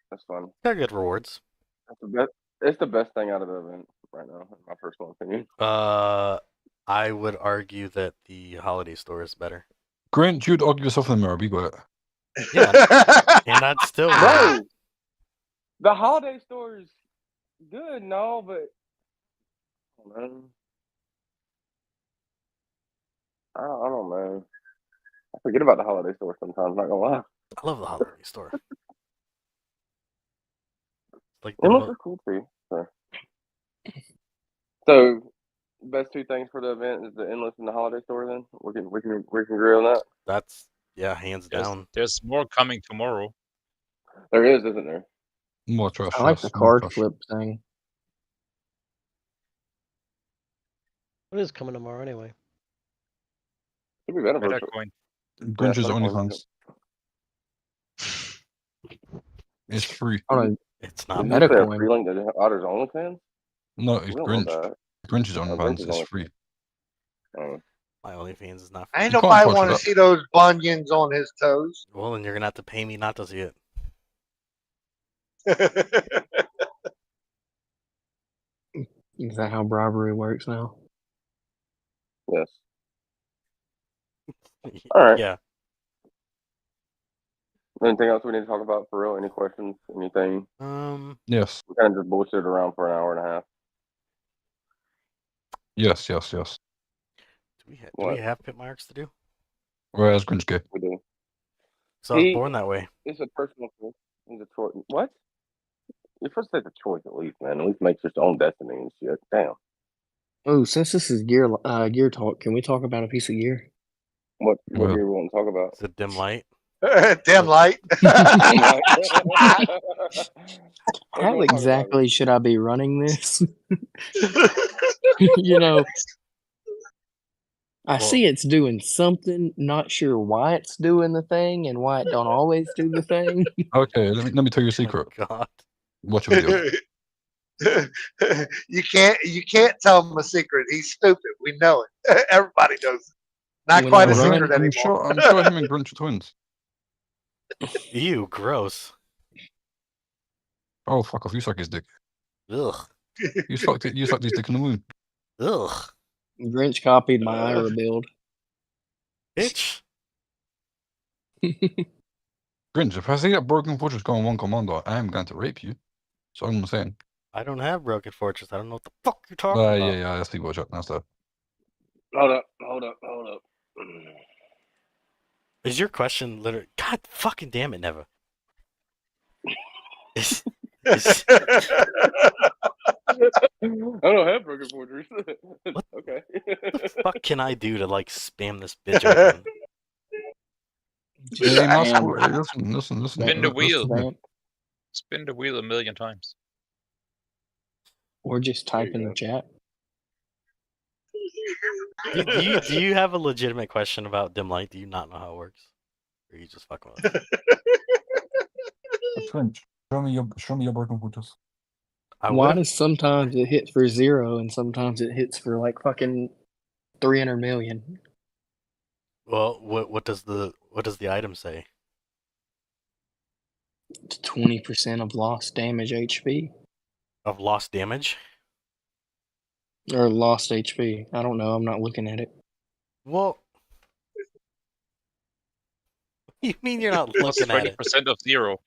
That's fun. Got good rewards. That's the best. It's the best thing out of the event right now, in my personal opinion. I would argue that the holiday store is better. Grinch, you'd argue yourself in the mirror, be quiet. Yeah, and I'd still win. Bro, the holiday store is good, no, but man, I don't know. I forget about the holiday store sometimes. Not gonna lie. I love the holiday store. Like Endless is cool too. So, best two things for the event is the Endless and the holiday store. Then we can agree on that. that's hands down. There's more coming tomorrow. There is, isn't there? More trash. I like yes, the more card trash. flip thing. What is coming tomorrow anyway? Should be better. Metacoin. Grinch's Yeah, OnlyFans. It's free. Hold on. It's Did not. you say a Metacoin. free link to Otter's OnlyFans? No, it's We don't Grinch. want that. Grinch's Oh, OnlyFans Grinch's is OnlyFans. free. My OnlyFans is not free. Ain't You can't nobody punch want it to up. see those bunions on his toes. Well, then you're gonna have to pay me not to see it. Is that how bribery works now? Yes. All right. Yeah. Anything else we need to talk about for real? Any questions? Anything? Yes. We kind of just bullshit around for an hour and a half. Yes. Do we have pit marks to do? Whereas Grinch go? We do. So I was born that way. It's a personal choice. It's a choice. What? You're supposed to take a choice at least, man. At least make your own destiny and shit. Damn. Oh, since this is gear talk, can we talk about a piece of gear? What Well, do you want to talk about? Is it dim light? Dim light. How exactly should I be running this? You know, I see it's doing something, not sure why it's doing the thing and why it don't always do the thing. Okay, let me tell you a secret. Oh, God. Watch a video. You can't tell him a secret. He's stupid. We know it. Everybody knows it. Not When quite I a run- secret anymore. I'm sure him and Grunch are twins. Ew, gross. Oh, fuck off. You suck his dick. Ugh. You sucked his dick in the moon. Ugh. Grinch copied my Ira build. Bitch. Grinch, if I see that broken fortress going one commando, I am going to rape you. So I'm saying. I don't have Broken Fortress. I don't know what the fuck you're talking about. Yeah, I see what's up. That's that. Hold up. Is your question literally... God fucking damn it, Neva. Is... I don't have Broken Fortress. What? Okay. What the fuck can I do to, like, spam this bitch open? Hey, Spam. listen. Spin the wheel. Spam. Spin the wheel 1,000,000 times. Or just There type you in go. the chat. Do you have a legitimate question about dim light? Do you not know how it works? Or are you just fucking with us? Grinch, show me your broken fortress. Why would've- does sometimes it hit for 0 and sometimes it hits for like fucking 300 million? Well, what does the item say? It's 20% of lost damage HP. Of lost damage? Or lost HP. I don't know. I'm not looking at it. Well, you mean you're not Plus looking at it? 20% of 0.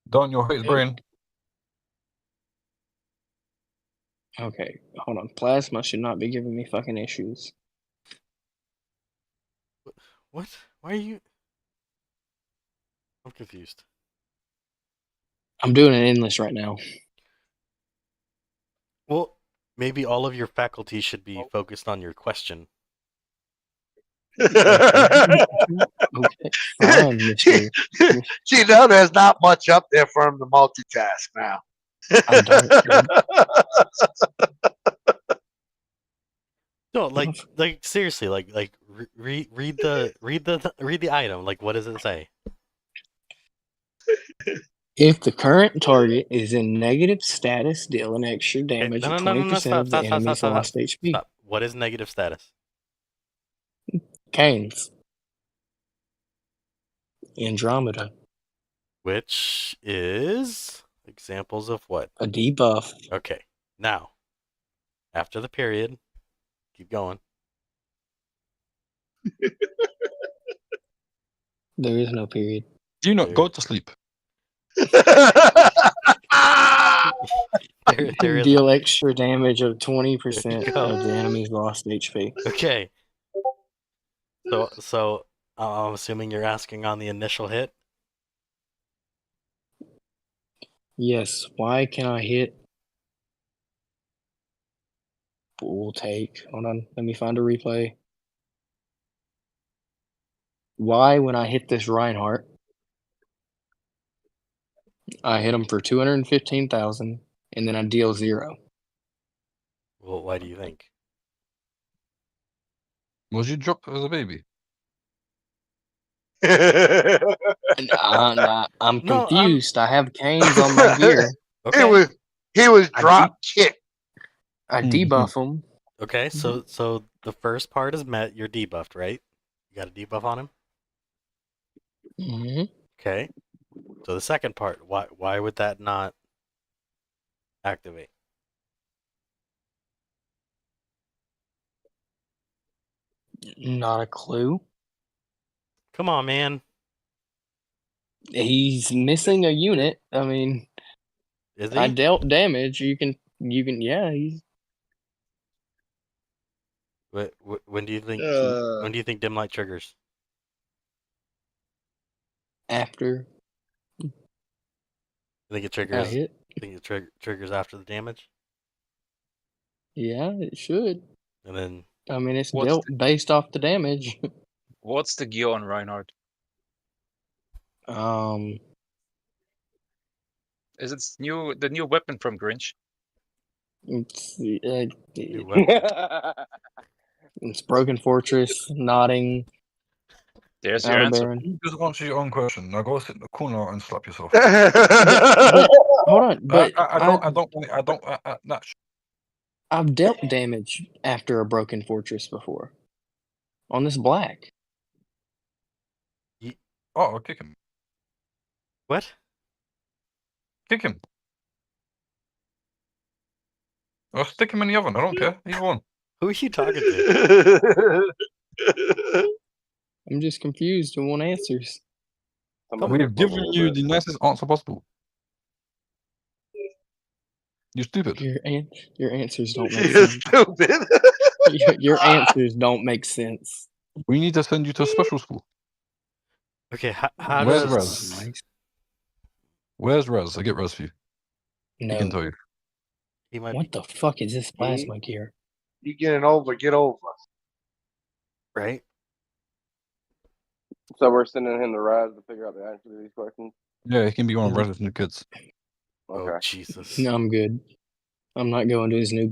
Don't your hate brain. Okay, hold on. Plasma should not be giving me fucking issues. What? Why are you? I'm confused. I'm doing an endless right now. Well, maybe all of your faculty should be focused on your question. Okay, fine, Mr. You know, there's not much up there for him to multitask now. I don't. Dude. No, like seriously, like read the item. Like, what does it say? If the current target is in negative status, deal an extra damage No, of no, no, 20% stop, of the stop, stop, enemy's stop, lost HP. Stop. What is negative status? Canes. Andromeda. Which is examples of what? A debuff. Okay. Now, after the period, keep going. There is no period. Do you not go to sleep? There is. Deal extra damage of 20% There you go. of the enemy's lost HP. Okay. So I'm assuming you're asking on the initial hit. Yes, why can I hit? We'll take. Hold on, let me find a replay. Why, when I hit this Reinhardt, I hit him for 215,000, and then I deal 0. Well, why do you think? Was you dropped as a baby? And I'm No, confused. I have canes on my gear. Okay. He was I drop kicked. I debuff him. Okay. So the first part is met. You're debuffed, right? You got a debuff on him. hmm Okay. So the second part, why would that not activate? Not a clue. Come on, man. He's missing a unit. I mean, Is he? I dealt damage. You can. Yeah. He's When do you think when do you think dim light triggers? after You think it I triggers? hit. Think it triggers after the damage, Yeah, it should. and then I mean, it's What's dealt based off the damage. What's the gear on Reinhardt? Is it the new weapon from Grinch? It's New weapon. it's Broken Fortress, Nodding, There's your answer. Aldebaran. You just answer your own question. Now go sit in the corner and slap yourself. But hold on, but I've dealt damage after a Broken Fortress before. On this black. Oh, kick him. What? Kick him. Or stick him in the oven. I don't care. Either one. Who are you talking to? I'm just confused and want answers. We have given you the nicest answer possible. You stupid. Your answers don't make You're sense. stupid. Your answers don't make sense. We need to send you to a special school. Okay, how Where's does... Rez? Where's Rez? I get Rez for you. No. He can tell you. He might What the fuck is this plasma gear? You getting over, get over. Right? So we're sending him to Rise to figure out the answer to these questions? Yeah, he can be one of Rez's new kids. Okay. Oh, Jesus. No, I'm good. I'm not going to his new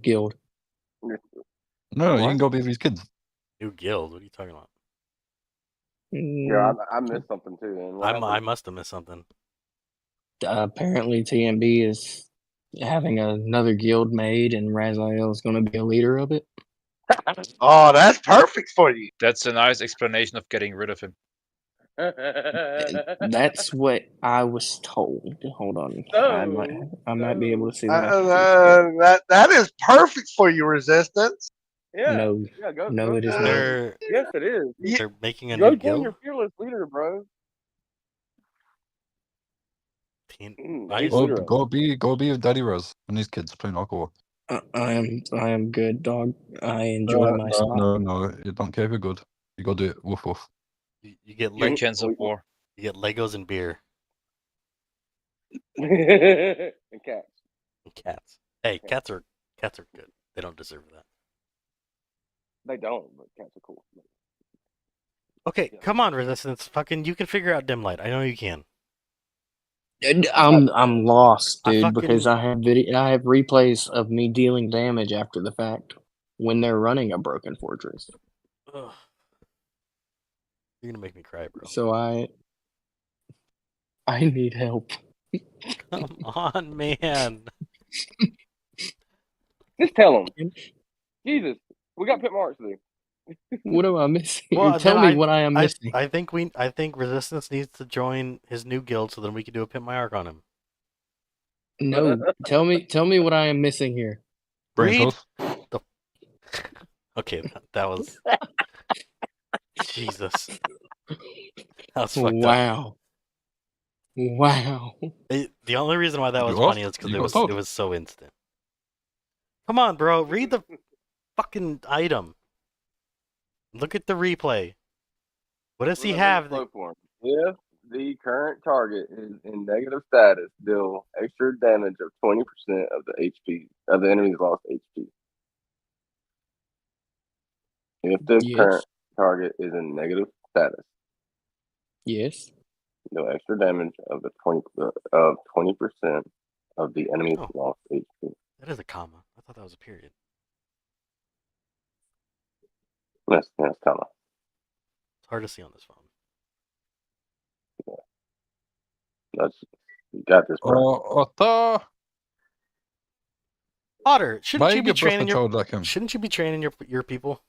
guild. No, you can go be with his kids. New guild? What are you talking about? Yeah, I missed something too. Then I must have missed something. Apparently, TMB is having another guild made, and Raziel is going to be a leader of it. Oh, that's perfect for you. That's a nice explanation of getting rid of him. That's what I was told. Hold on, I might be able to see that. That is perfect for you, Resistance. Yeah. No, Yeah, go, no, go it is join- not. Yes, it is. They're making a Go new join guild? your fearless leader, bro. Nice. Go be with Daddy Rez and his kids playing alcohol. I am good, dog. I enjoy my spot. No. You don't care if you're good. You go do it. Woof woof. You get Weekends of war. You get Legos and beer. And cats. And cats. Hey, cats are good. They don't deserve that. They don't, but cats are cool. Okay, come on, Resistance. Fucking, you can figure out dim light. I know you can. I'm lost, I dude, fucking- because I have replays of me dealing damage after the fact when they're running a Broken Fortress. Ugh. You're gonna make me cry, bro. So I need help. Come on, man. Just tell them. Jesus, we got pit marks to do. What am I missing? Well, Tell then me what I am missing. I think Resistance needs to join his new guild so then we can do a pit my arc on him. No, tell me what I am missing here. Read the... Okay, that was... Jesus. That was fucked up. Wow. The only reason why that was You funny lost? is because You it got was told. it was so instant. Come on, bro, read the fucking item. Look at the replay. What does he have? Slow form. If the current target is in negative status, deal extra damage of 20% of the HP of the enemy's lost HP. If the current target is in negative status, yes, deal extra damage of the 20% of the enemy's lost HP. That is a comma. I thought that was a period. That's comma. It's hard to see on this phone. You got this, bro. Otter, shouldn't you be training your people?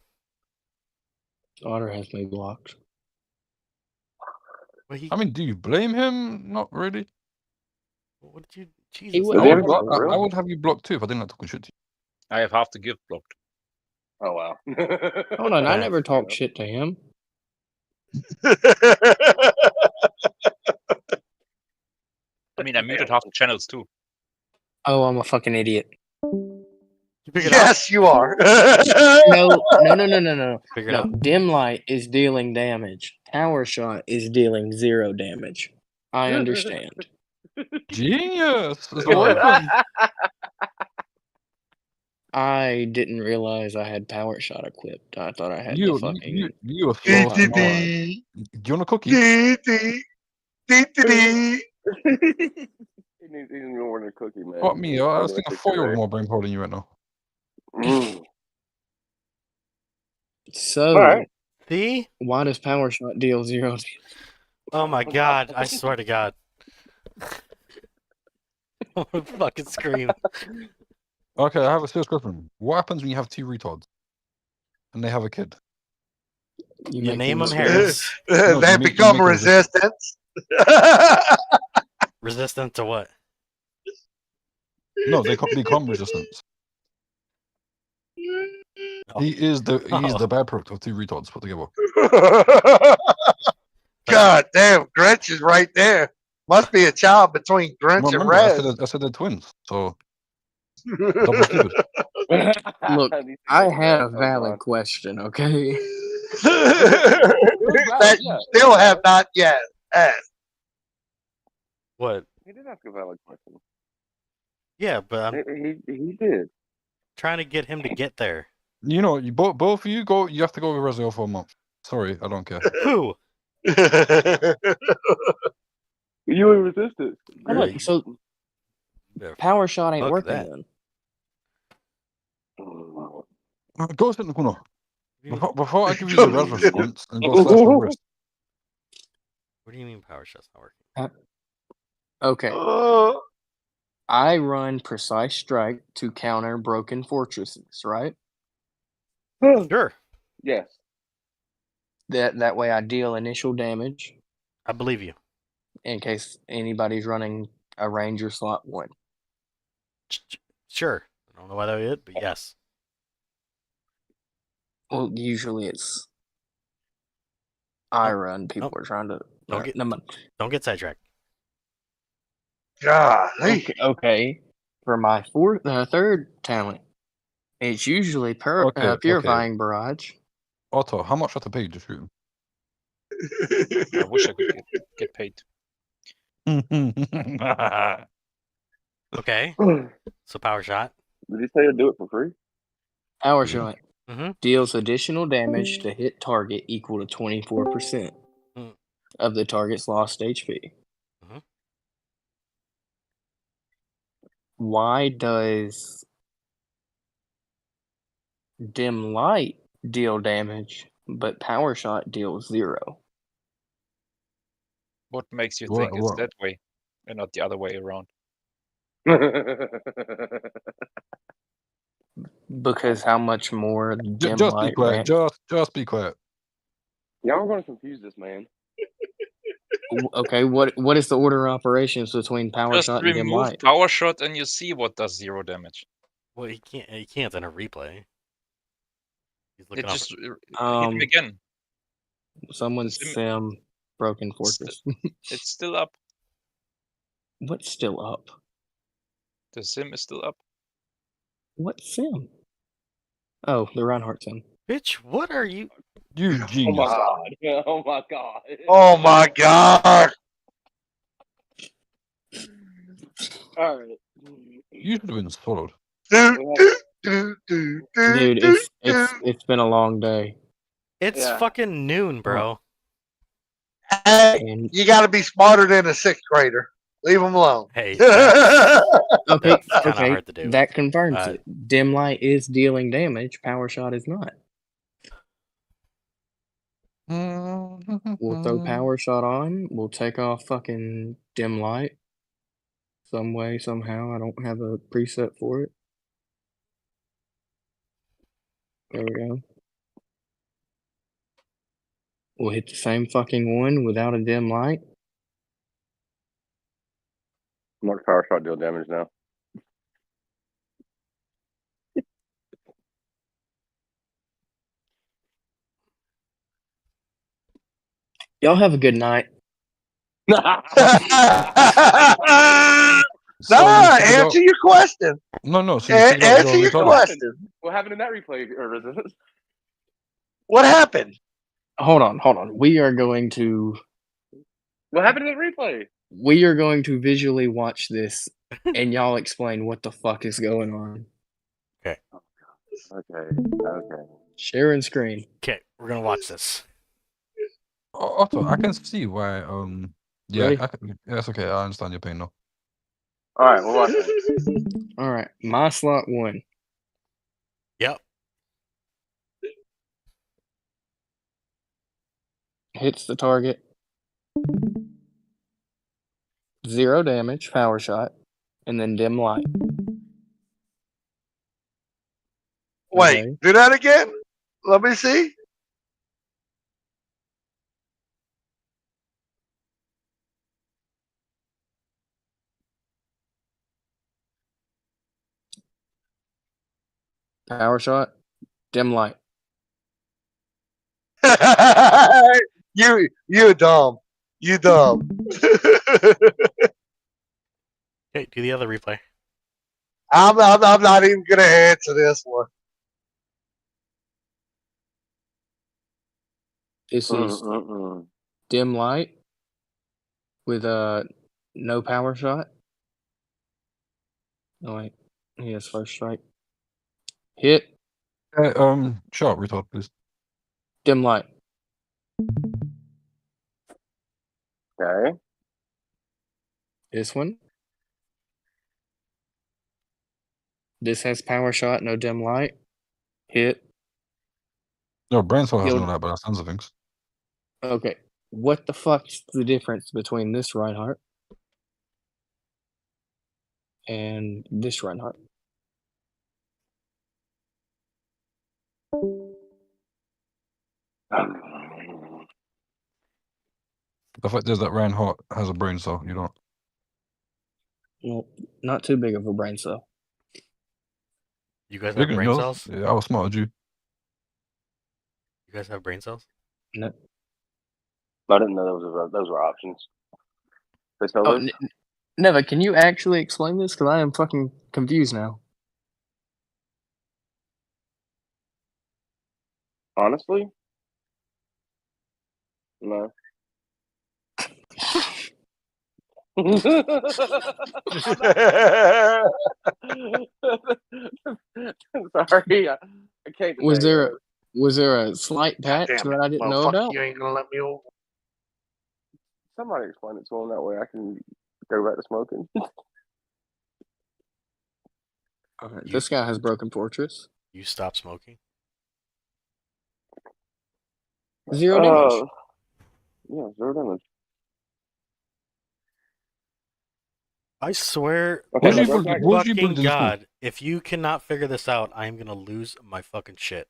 Otter has me blocked. I mean, do you blame him? Not really. What did you? Jesus. I would have you blocked too if I didn't like talking shit to you. I have half the guild blocked. Oh wow. Hold on, I never talked shit to him. I mean, I muted half the channels too. Oh, I'm a fucking idiot. Yes, you are. No. Figure it No, out. dim light is dealing damage. Power shot is dealing 0 damage. I understand. Genius. I didn't realize I had power shot equipped. I thought I had the You fucking. are so Yeah, smart. mod. DTD, Do you want a cookie? DTD, DTD. He needs even more than a cookie, man. Fuck me. I Fucking think a with 4-year-old today. more brain power than you right now. So, Alright. See? why does power shot deal 0 damage? Oh my god! I swear to God. I want to fucking scream. Okay, I have a serious question. What happens when you have 2 retards and they have a kid? You make name them them Harris. Harris. No, They you become make a resistance. Resistant to what? No, they become resistance. Oh. He is the Oh. bad product of 2 retards put together. God damn, Grinch is right there. Must be a child between Grinch Well, and remember, I Rez. said they're twins, so double stupid. Look, These I things had are a valid question, okay? That you still have not yet asked. What? He did ask a valid question. Yeah, but I'm He did. trying to get him to get there. You know, you both of you go. You have to go with Rezo for a month. Sorry, I don't care. Who? You in resistance. Oh, Yeah, look, so better power shot ain't fuck working that. then. Go sit in the corner. What Before I give you the Go res sit. response and go slash your wrist. do you mean power shot's not working? Okay, I run precise strike to counter broken fortresses, right? Sure. Yes. That way I deal initial damage I believe you. in case anybody's running a ranger slot 1. Sure. I don't know why that would, but yes. Well, usually it's I run. People are trying to. Don't get never mind. don't get sidetracked. Golly. Okay. For my third talent, it's usually Okay. purifying barrage. Otto, how much have to pay to shoot I wish I could get paid. him? Okay. So power shot. Did he say he'd do it for free? Power Mhm. shot Mm-hmm. deals additional damage to hit target equal to 24% Mm. of the target's lost HP. Mhm. Why does dim light deal damage, but power shot deals 0? What makes you What- think it's what? that way and not the other way around? Because how much more dim Just be light quiet. Just be quiet. Y'all are going to confuse this man. Okay, what is the order of operations between power Just shot and dim remove light? power shot and you see what does 0 damage. Well, he can't in a replay. He's looking It up. just hit him again. Someone Sim- sim Broken Fortress. It's still up. What's still up? The sim is still up. What sim? Oh, the Reinhardt sim. Bitch, what are you? You Oh genius. my god. Oh my god. Oh my God. Alright. You should have been swallowed. Dude, it's been a long day. It's Yeah. fucking noon, bro. Hey, And you got to be smarter than a 6th grader. Leave them alone. Hey, that's okay, kinda okay, hard to do. that confirms it. Dim light is dealing damage. Power shot is not. We'll throw power shot on. We'll take off fucking dim light. Some way, somehow. I don't have a preset for it. There we go. We'll hit the same fucking one without a dim light. Mark power shot deal damage now. Y'all have a good night. Answer your question. No. So you figured out Answer you're your retarded. question. What happened in that replay, Resistance? What happened? Hold on. We are going to What happened in that replay? visually watch this and y'all explain what the fuck is going on. Okay. Okay. Sharing screen. Okay, we're gonna watch this. Otto, I can see why. Yeah, Ready? yeah, it's okay. I understand your pain now. All right, we're watching. All right, my slot 1 Yep. hits the target. 0 damage, power shot, and then dim light. Wait, Okay. do that again? Let me see. Power shot, dim light. You dumb. You dumb. Okay, do the other replay. I'm not even gonna answer this one. This is dim light with no power shot. Oh wait, he has first strike. Hit, Shut up, retard, please. dim light. Okay. This one. This has power shot, no dim light. Hit. No, brain cell has Yo- no that, but that's tons of things. Okay. What the fuck's the difference between this Reinhardt and this Reinhardt? The fact is that Reinhardt has a brain cell. You don't. Well, not too big of a brain cell. You guys Bigger have than brain yours. cells? Yeah, I was smarter than you. You guys have brain cells? No. I didn't know those were options. They sell Oh, those? Neva, can you actually explain this? Because I am fucking confused now. Honestly, no. Sorry, I can't. Was debate there it. was there a slight patch Damn that it, I didn't know motherfucker! about? You ain't gonna let me over. Somebody explain it to him that way I can go back to smoking. Alright, You- this guy has broken fortress. You stop smoking? 0 damage. Yeah, 0 damage. I swear Okay, What do you let's build? back. What do you fucking build in school? God, if you cannot figure this out, I am gonna lose my fucking shit.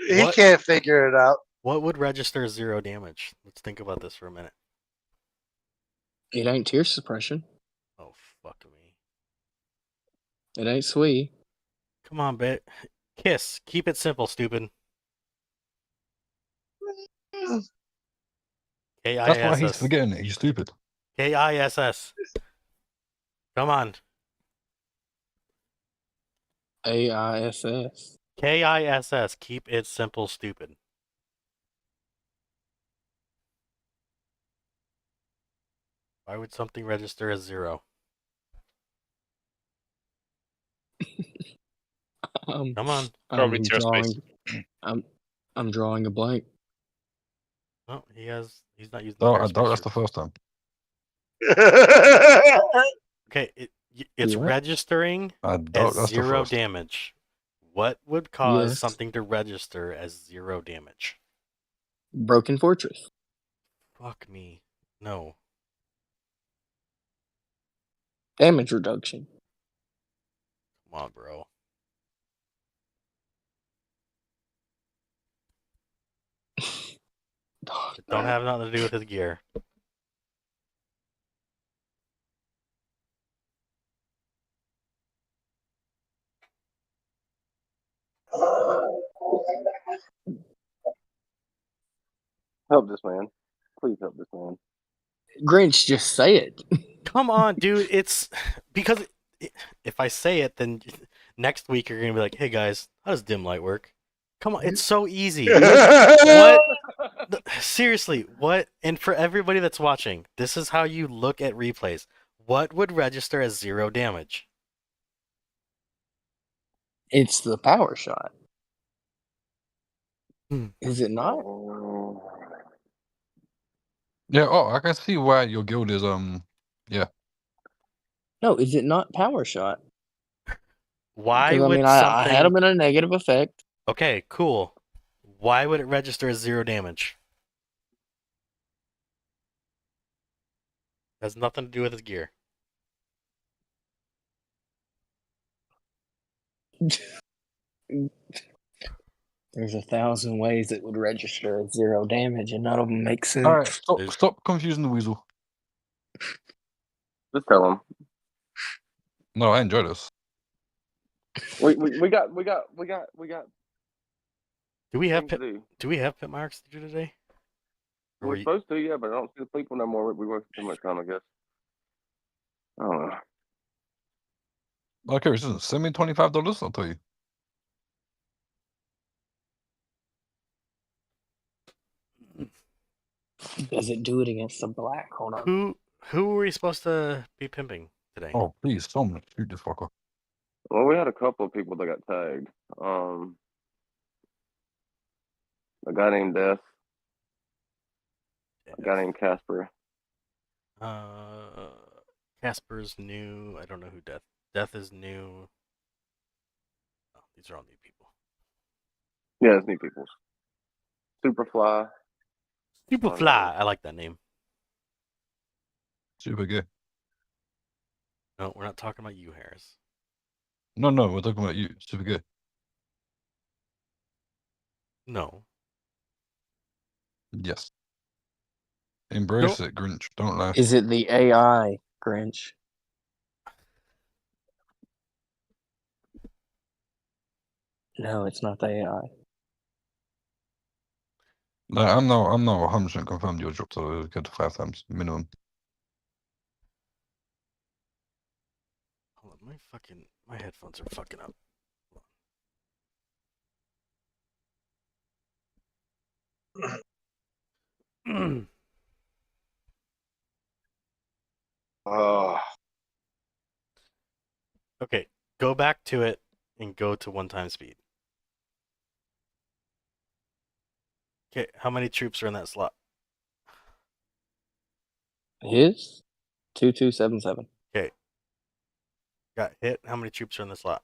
He What? can't figure it out. What would register 0 damage? Let's think about this for a minute. It ain't tear suppression. Oh, fuck me. It ain't sweet. Come on, bit. Kiss. Keep it simple, stupid. That's why he's K-I-S-S. forgetting it. He's stupid. K-I-S-S. Come on. AISS. K-I-S-S. Keep it simple, stupid. Why would something register as 0? Come on. Probably I'm tear space. drawing. I'm drawing a blank. Oh, he's not using No, the I doubt that's space. the first time. Okay, it's What? registering I doubt as that's the 0 first. damage. What would cause Yes. something to register as 0 damage? Broken fortress. Fuck me. No. Damage reduction. Come on, bro. It don't have nothing to do with his gear. Help this man. Please help this man. Grinch, just say it. Come on, dude. It's because if I say it, then next week you're gonna be like, "Hey guys, how does dim light work?" Come on, it's so easy. What Seriously, what? And for everybody that's watching, this is how you look at replays. What would register as 0 damage? It's the power shot. Hmm. Is it not? Yeah. Oh, I can see why your guild is Yeah. No, is it not power shot? Why Because I would mean, I had something? them in a negative effect. Okay, cool. Why would it register as 0 damage? Has nothing to do with his gear. There's 1,000 ways it would register as 0 damage, and none of them make sense. All right. Stop. There's- Stop confusing the weasel. Just tell him. No, I enjoy this. We got Do we have things to pit? do. Do we have pit marks to do today? Or We're were you- supposed to, yeah, but I don't see the people no more. We work too much time, I guess. I don't know. Okay, listen, send me $25. I'll tell you. Does it do it against the black? Hold on. Who were we supposed to be pimping today? Oh, please, someone shoot this fucker. Well, we had a couple of people that got tagged. A guy named Death, a guy named Casper. Casper's new. I don't know who Death. Death is new. Oh, these are all new people. Yeah, it's new people. Superfly. Superfly. I like that name. Super gay. No, we're not talking about you, Harris. No, we're talking about you. Super gay. No. Yes. Embrace it, Grinch. Don't lie. Is it the AI, Grinch? No, it's not the AI. Like, I'm not 100% confirmed you'll drop to get to 5 times minimum. Hold on, my headphones are fucking up. Okay, go back to it and go to 1 time speed. Okay, how many troops are in that slot? His 2277. Okay. Got hit. How many troops are in the slot?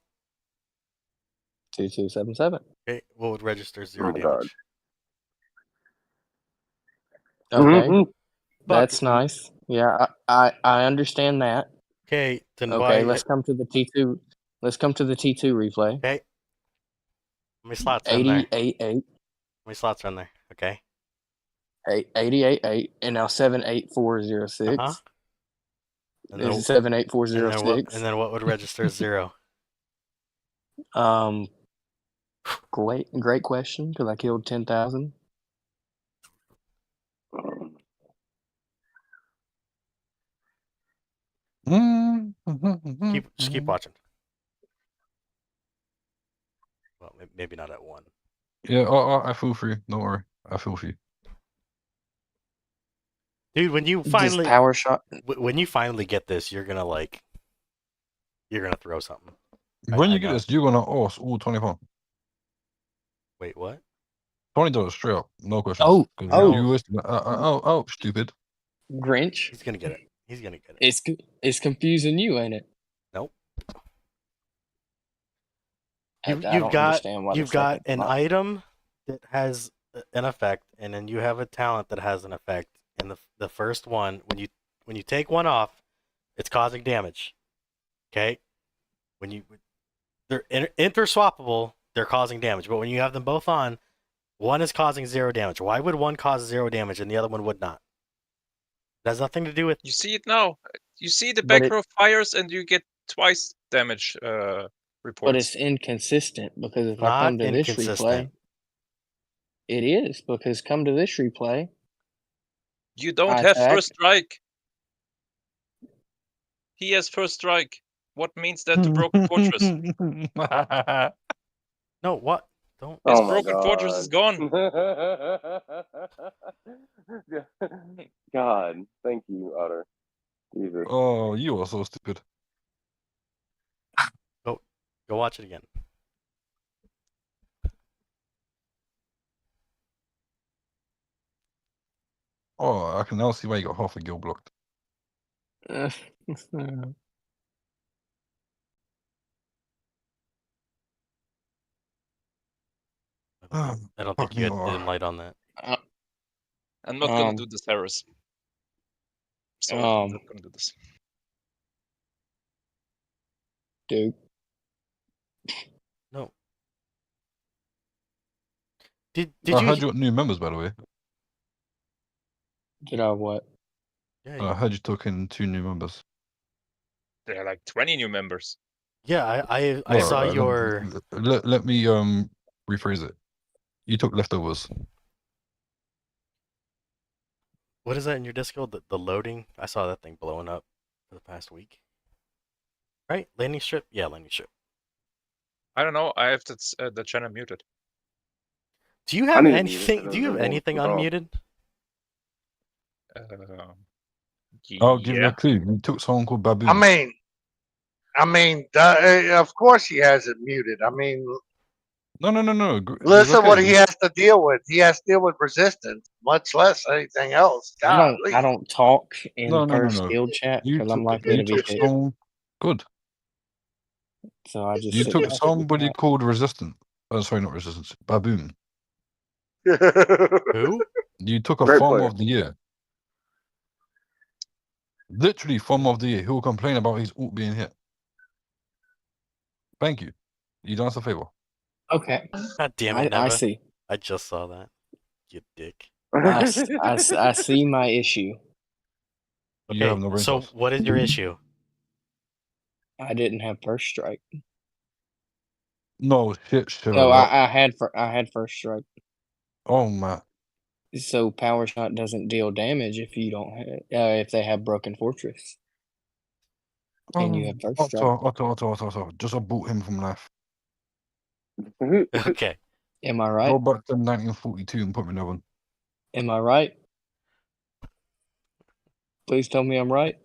2277. Okay, what would register 0 Oh my God. damage? Okay, Mhm. that's nice. Yeah, I understand that. Okay, then Okay, why? let's come to the T2. Let's come to the T2 replay. Okay. How many slots are in there? 88.8. How many slots are in there? Okay. 88.8, and now 78406. Uh-huh. And This then, is 78406. and then what would register as 0? Great question, because I killed 10,000. Just keep watching. Well, maybe not at 1. Yeah, I feel for you. Don't worry. I feel for you. Dude, when you This finally power shot. when you finally get this, you're gonna throw something. When I you get know. this, you're gonna ask all £20. Wait, what? $20 straight up, no questions. Oh, 'Cause oh. you was stupid. Grinch. He's gonna get it. He's gonna get it. It's confusing you, ain't it? Nope. I don't understand why you've got an item that has an effect, and then you have a talent that has an effect. And the first one, when you take one off, it's causing damage. Okay, they're interswappable, they're causing damage. But when you have them both on, one is causing 0 damage. Why would one cause 0 damage and the other one would not? It has nothing to do with. You see it now. You see the But back row fires, and you get twice damage reports. But it's inconsistent, because if I Not come to this inconsistent. replay, it is, because come to this replay, You don't I have attack. first strike. He has first strike. What means that to Broken Fortress? No, what? Don't. His Oh my broken fortress is gone. God, thank you, Otter. Jesus. Oh, you are so stupid. Go watch it again. Oh, I can now see why you got half a guild blocked. I don't think Fuck you me, had oh. dim light on that. I'm not gonna do this, Harris. So I'm not gonna do this. Dude, No. Did I you? heard you got new members, by the way. did I what? Yeah, I heard you took in 2 new members. There are like 20 new members. yeah. I Well, saw your. Let me rephrase it. You took leftovers. What is that in your Discord? The loading? I saw that thing blowing up for the past week. Right? Landing strip? Yeah, landing strip. I don't know. I have the channel muted. Do you I have need to mute it 'cause anything? Do it you was have going anything too long. unmuted? I'll give you Yeah. a clue. You took someone called Baboon. I mean, of course he has it muted. I mean, No. It's listen okay. what he has to deal with. He has to deal with resistance, much less anything else. I Golly. don't talk in No. first guild chat You because I'm took likely to be kicked. someone good. So I just You sit took back and somebody watch. called Resistant. Oh, sorry, not Resistance. Baboon. Who? You took a Great farmer player. of the year. Literally farmer of the year. Who will complain about his ult being hit? Thank you. You done us a favor. Okay, God damn it, Neva. I see. I just saw that. You dick. I see my issue. You have no brain So cells. what is your issue? I didn't have first strike. No shit, sure. No, I had first strike. Oh my. So power shot doesn't deal damage if you don't have, if they have broken fortress and you have first strike. Otto. Just abort him from life. Okay. Am I right? Go back to 1942 and put me in one. Am I right? Please tell me I'm right.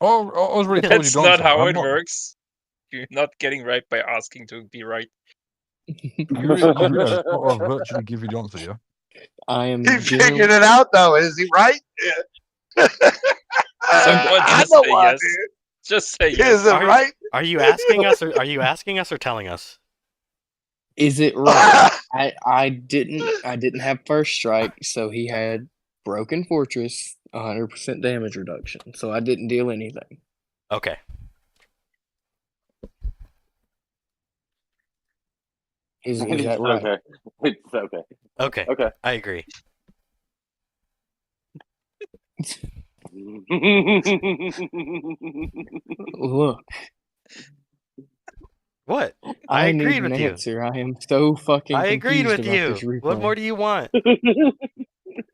Oh, I was really told you That's don't. not how it works. You're not getting right by asking to be right. You realize I'll virtually give you the answer, yeah? I am. He figured it out though. Is he right? Someone I just know say why, yes. dude. Just say Is yes. it right? Are you asking us or telling us? Is it right? I didn't have first strike, so he had broken fortress, 100% damage reduction. So I didn't deal anything. Okay. Is that right? Okay. It's okay. Okay. Okay. I agree. Look, What? I agreed need an with you. answer. I am so fucking I agreed confused with about this you. replay. What more do you want?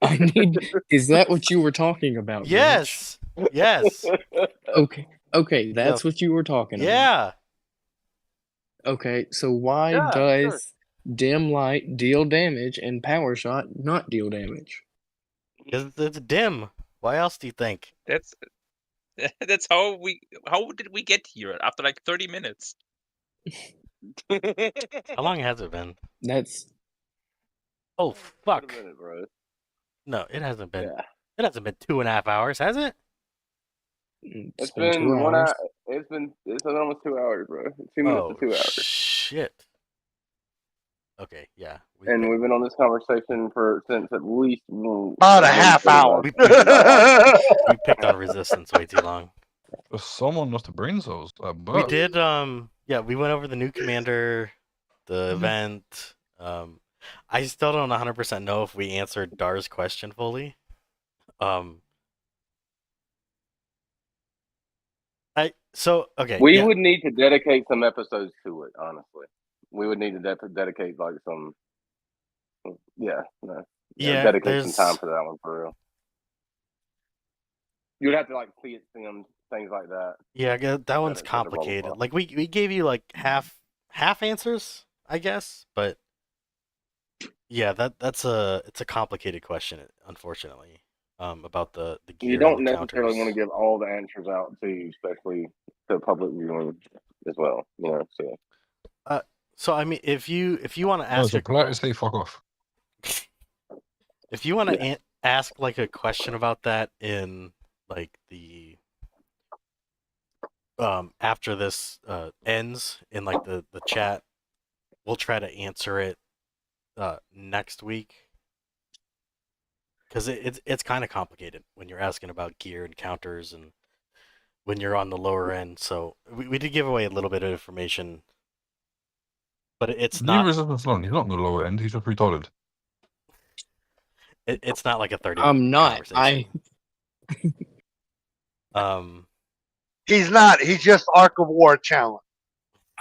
I need. Is that what you were talking about? Yes. Yes. Grinch? Okay, that's what you were talking about. Yeah. Okay, so why Yeah, does dim light deal damage and power shot not deal damage? Because it's dim. Why else do you think? That's how did we get here after like 30 minutes? How long has it been? That's Oh fuck. Wait a minute, bro. No, it hasn't been. Yeah. It hasn't been 2.5 hours, has it? It's been been 2 1 hours. hour. It's been almost 2 hours, bro. 2 minutes to 2 hours. Shit. Okay, yeah. And we've been on this conversation since at least About a half hour. We picked on resistance way too long. Someone lost the brain cells. We did. Yeah, we went over the new commander, the event. I still don't 100% know if we answered Dar's question fully. Okay. We would need to dedicate some episodes to it. Honestly, we would need to dedicate like some. Dedicate some time for that one for real. You'd have to like see it, things like that. Yeah, that one's complicated. Like we gave you like half answers. I guess, but yeah, it's a complicated question, unfortunately, about the You gear and don't the necessarily want to counters. give all the answers out to you, especially to public viewing as well. You know, so So I mean, if you want to No, ask it's a polite to say fuck off. if you want to yeah. ask like a question about that in like the after this ends in like the chat, we'll try to answer it next week because it's kind of complicated when you're asking about gear and counters and when you're on the lower end. So we did give away a little bit of information, but it's Leave not resistance alone. He's not on the lower end. He's just retarded. it's not like a 30-minute I'm not. conversation. Um, He's not. He's just Ark of War challenge.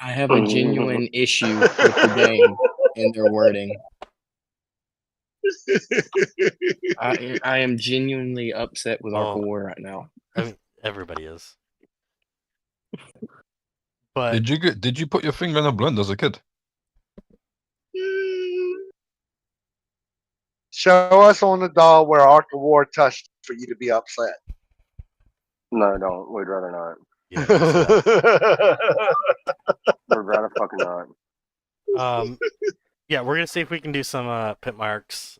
I have a genuine issue with the game and their wording. I am genuinely upset with Ark of War right now. I mean, everybody is. But Did you put your finger in a blender as a kid? Show us on the doll where Ark of War touched for you to be upset. No, don't. We'd rather not. Yeah, don't see that. We'd rather fucking not. Yeah, we're gonna see if we can do some pit marks.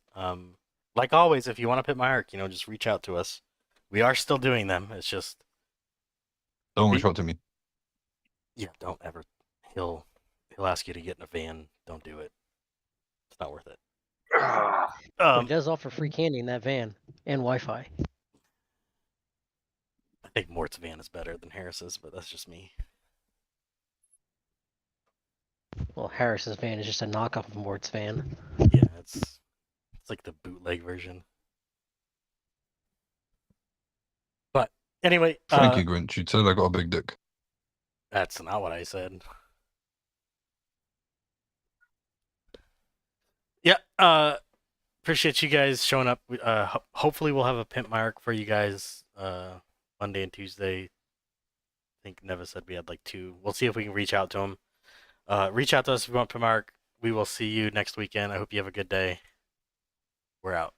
Like always, if you want to pit mark, just reach out to us. We are still doing them. It's just Don't reach out to me. yeah, don't ever. He'll ask you to get in a van. Don't do it. It's not worth it. But he does offer free candy in that van and Wi-Fi. I think Mort's van is better than Harris's, but that's just me. Well, Harris's van is just a knockoff of Mort's van. Yeah, it's like the bootleg version. But anyway, Thank you, Grinch. You said I got a big dick. That's not what I said. Yeah, appreciate you guys showing up. Hopefully we'll have a pimp mark for you guys Monday and Tuesday. I think Neva said we had like 2. We'll see if we can reach out to him. Reach out to us if you want pimp mark. We will see you next weekend. I hope you have a good day. We're out.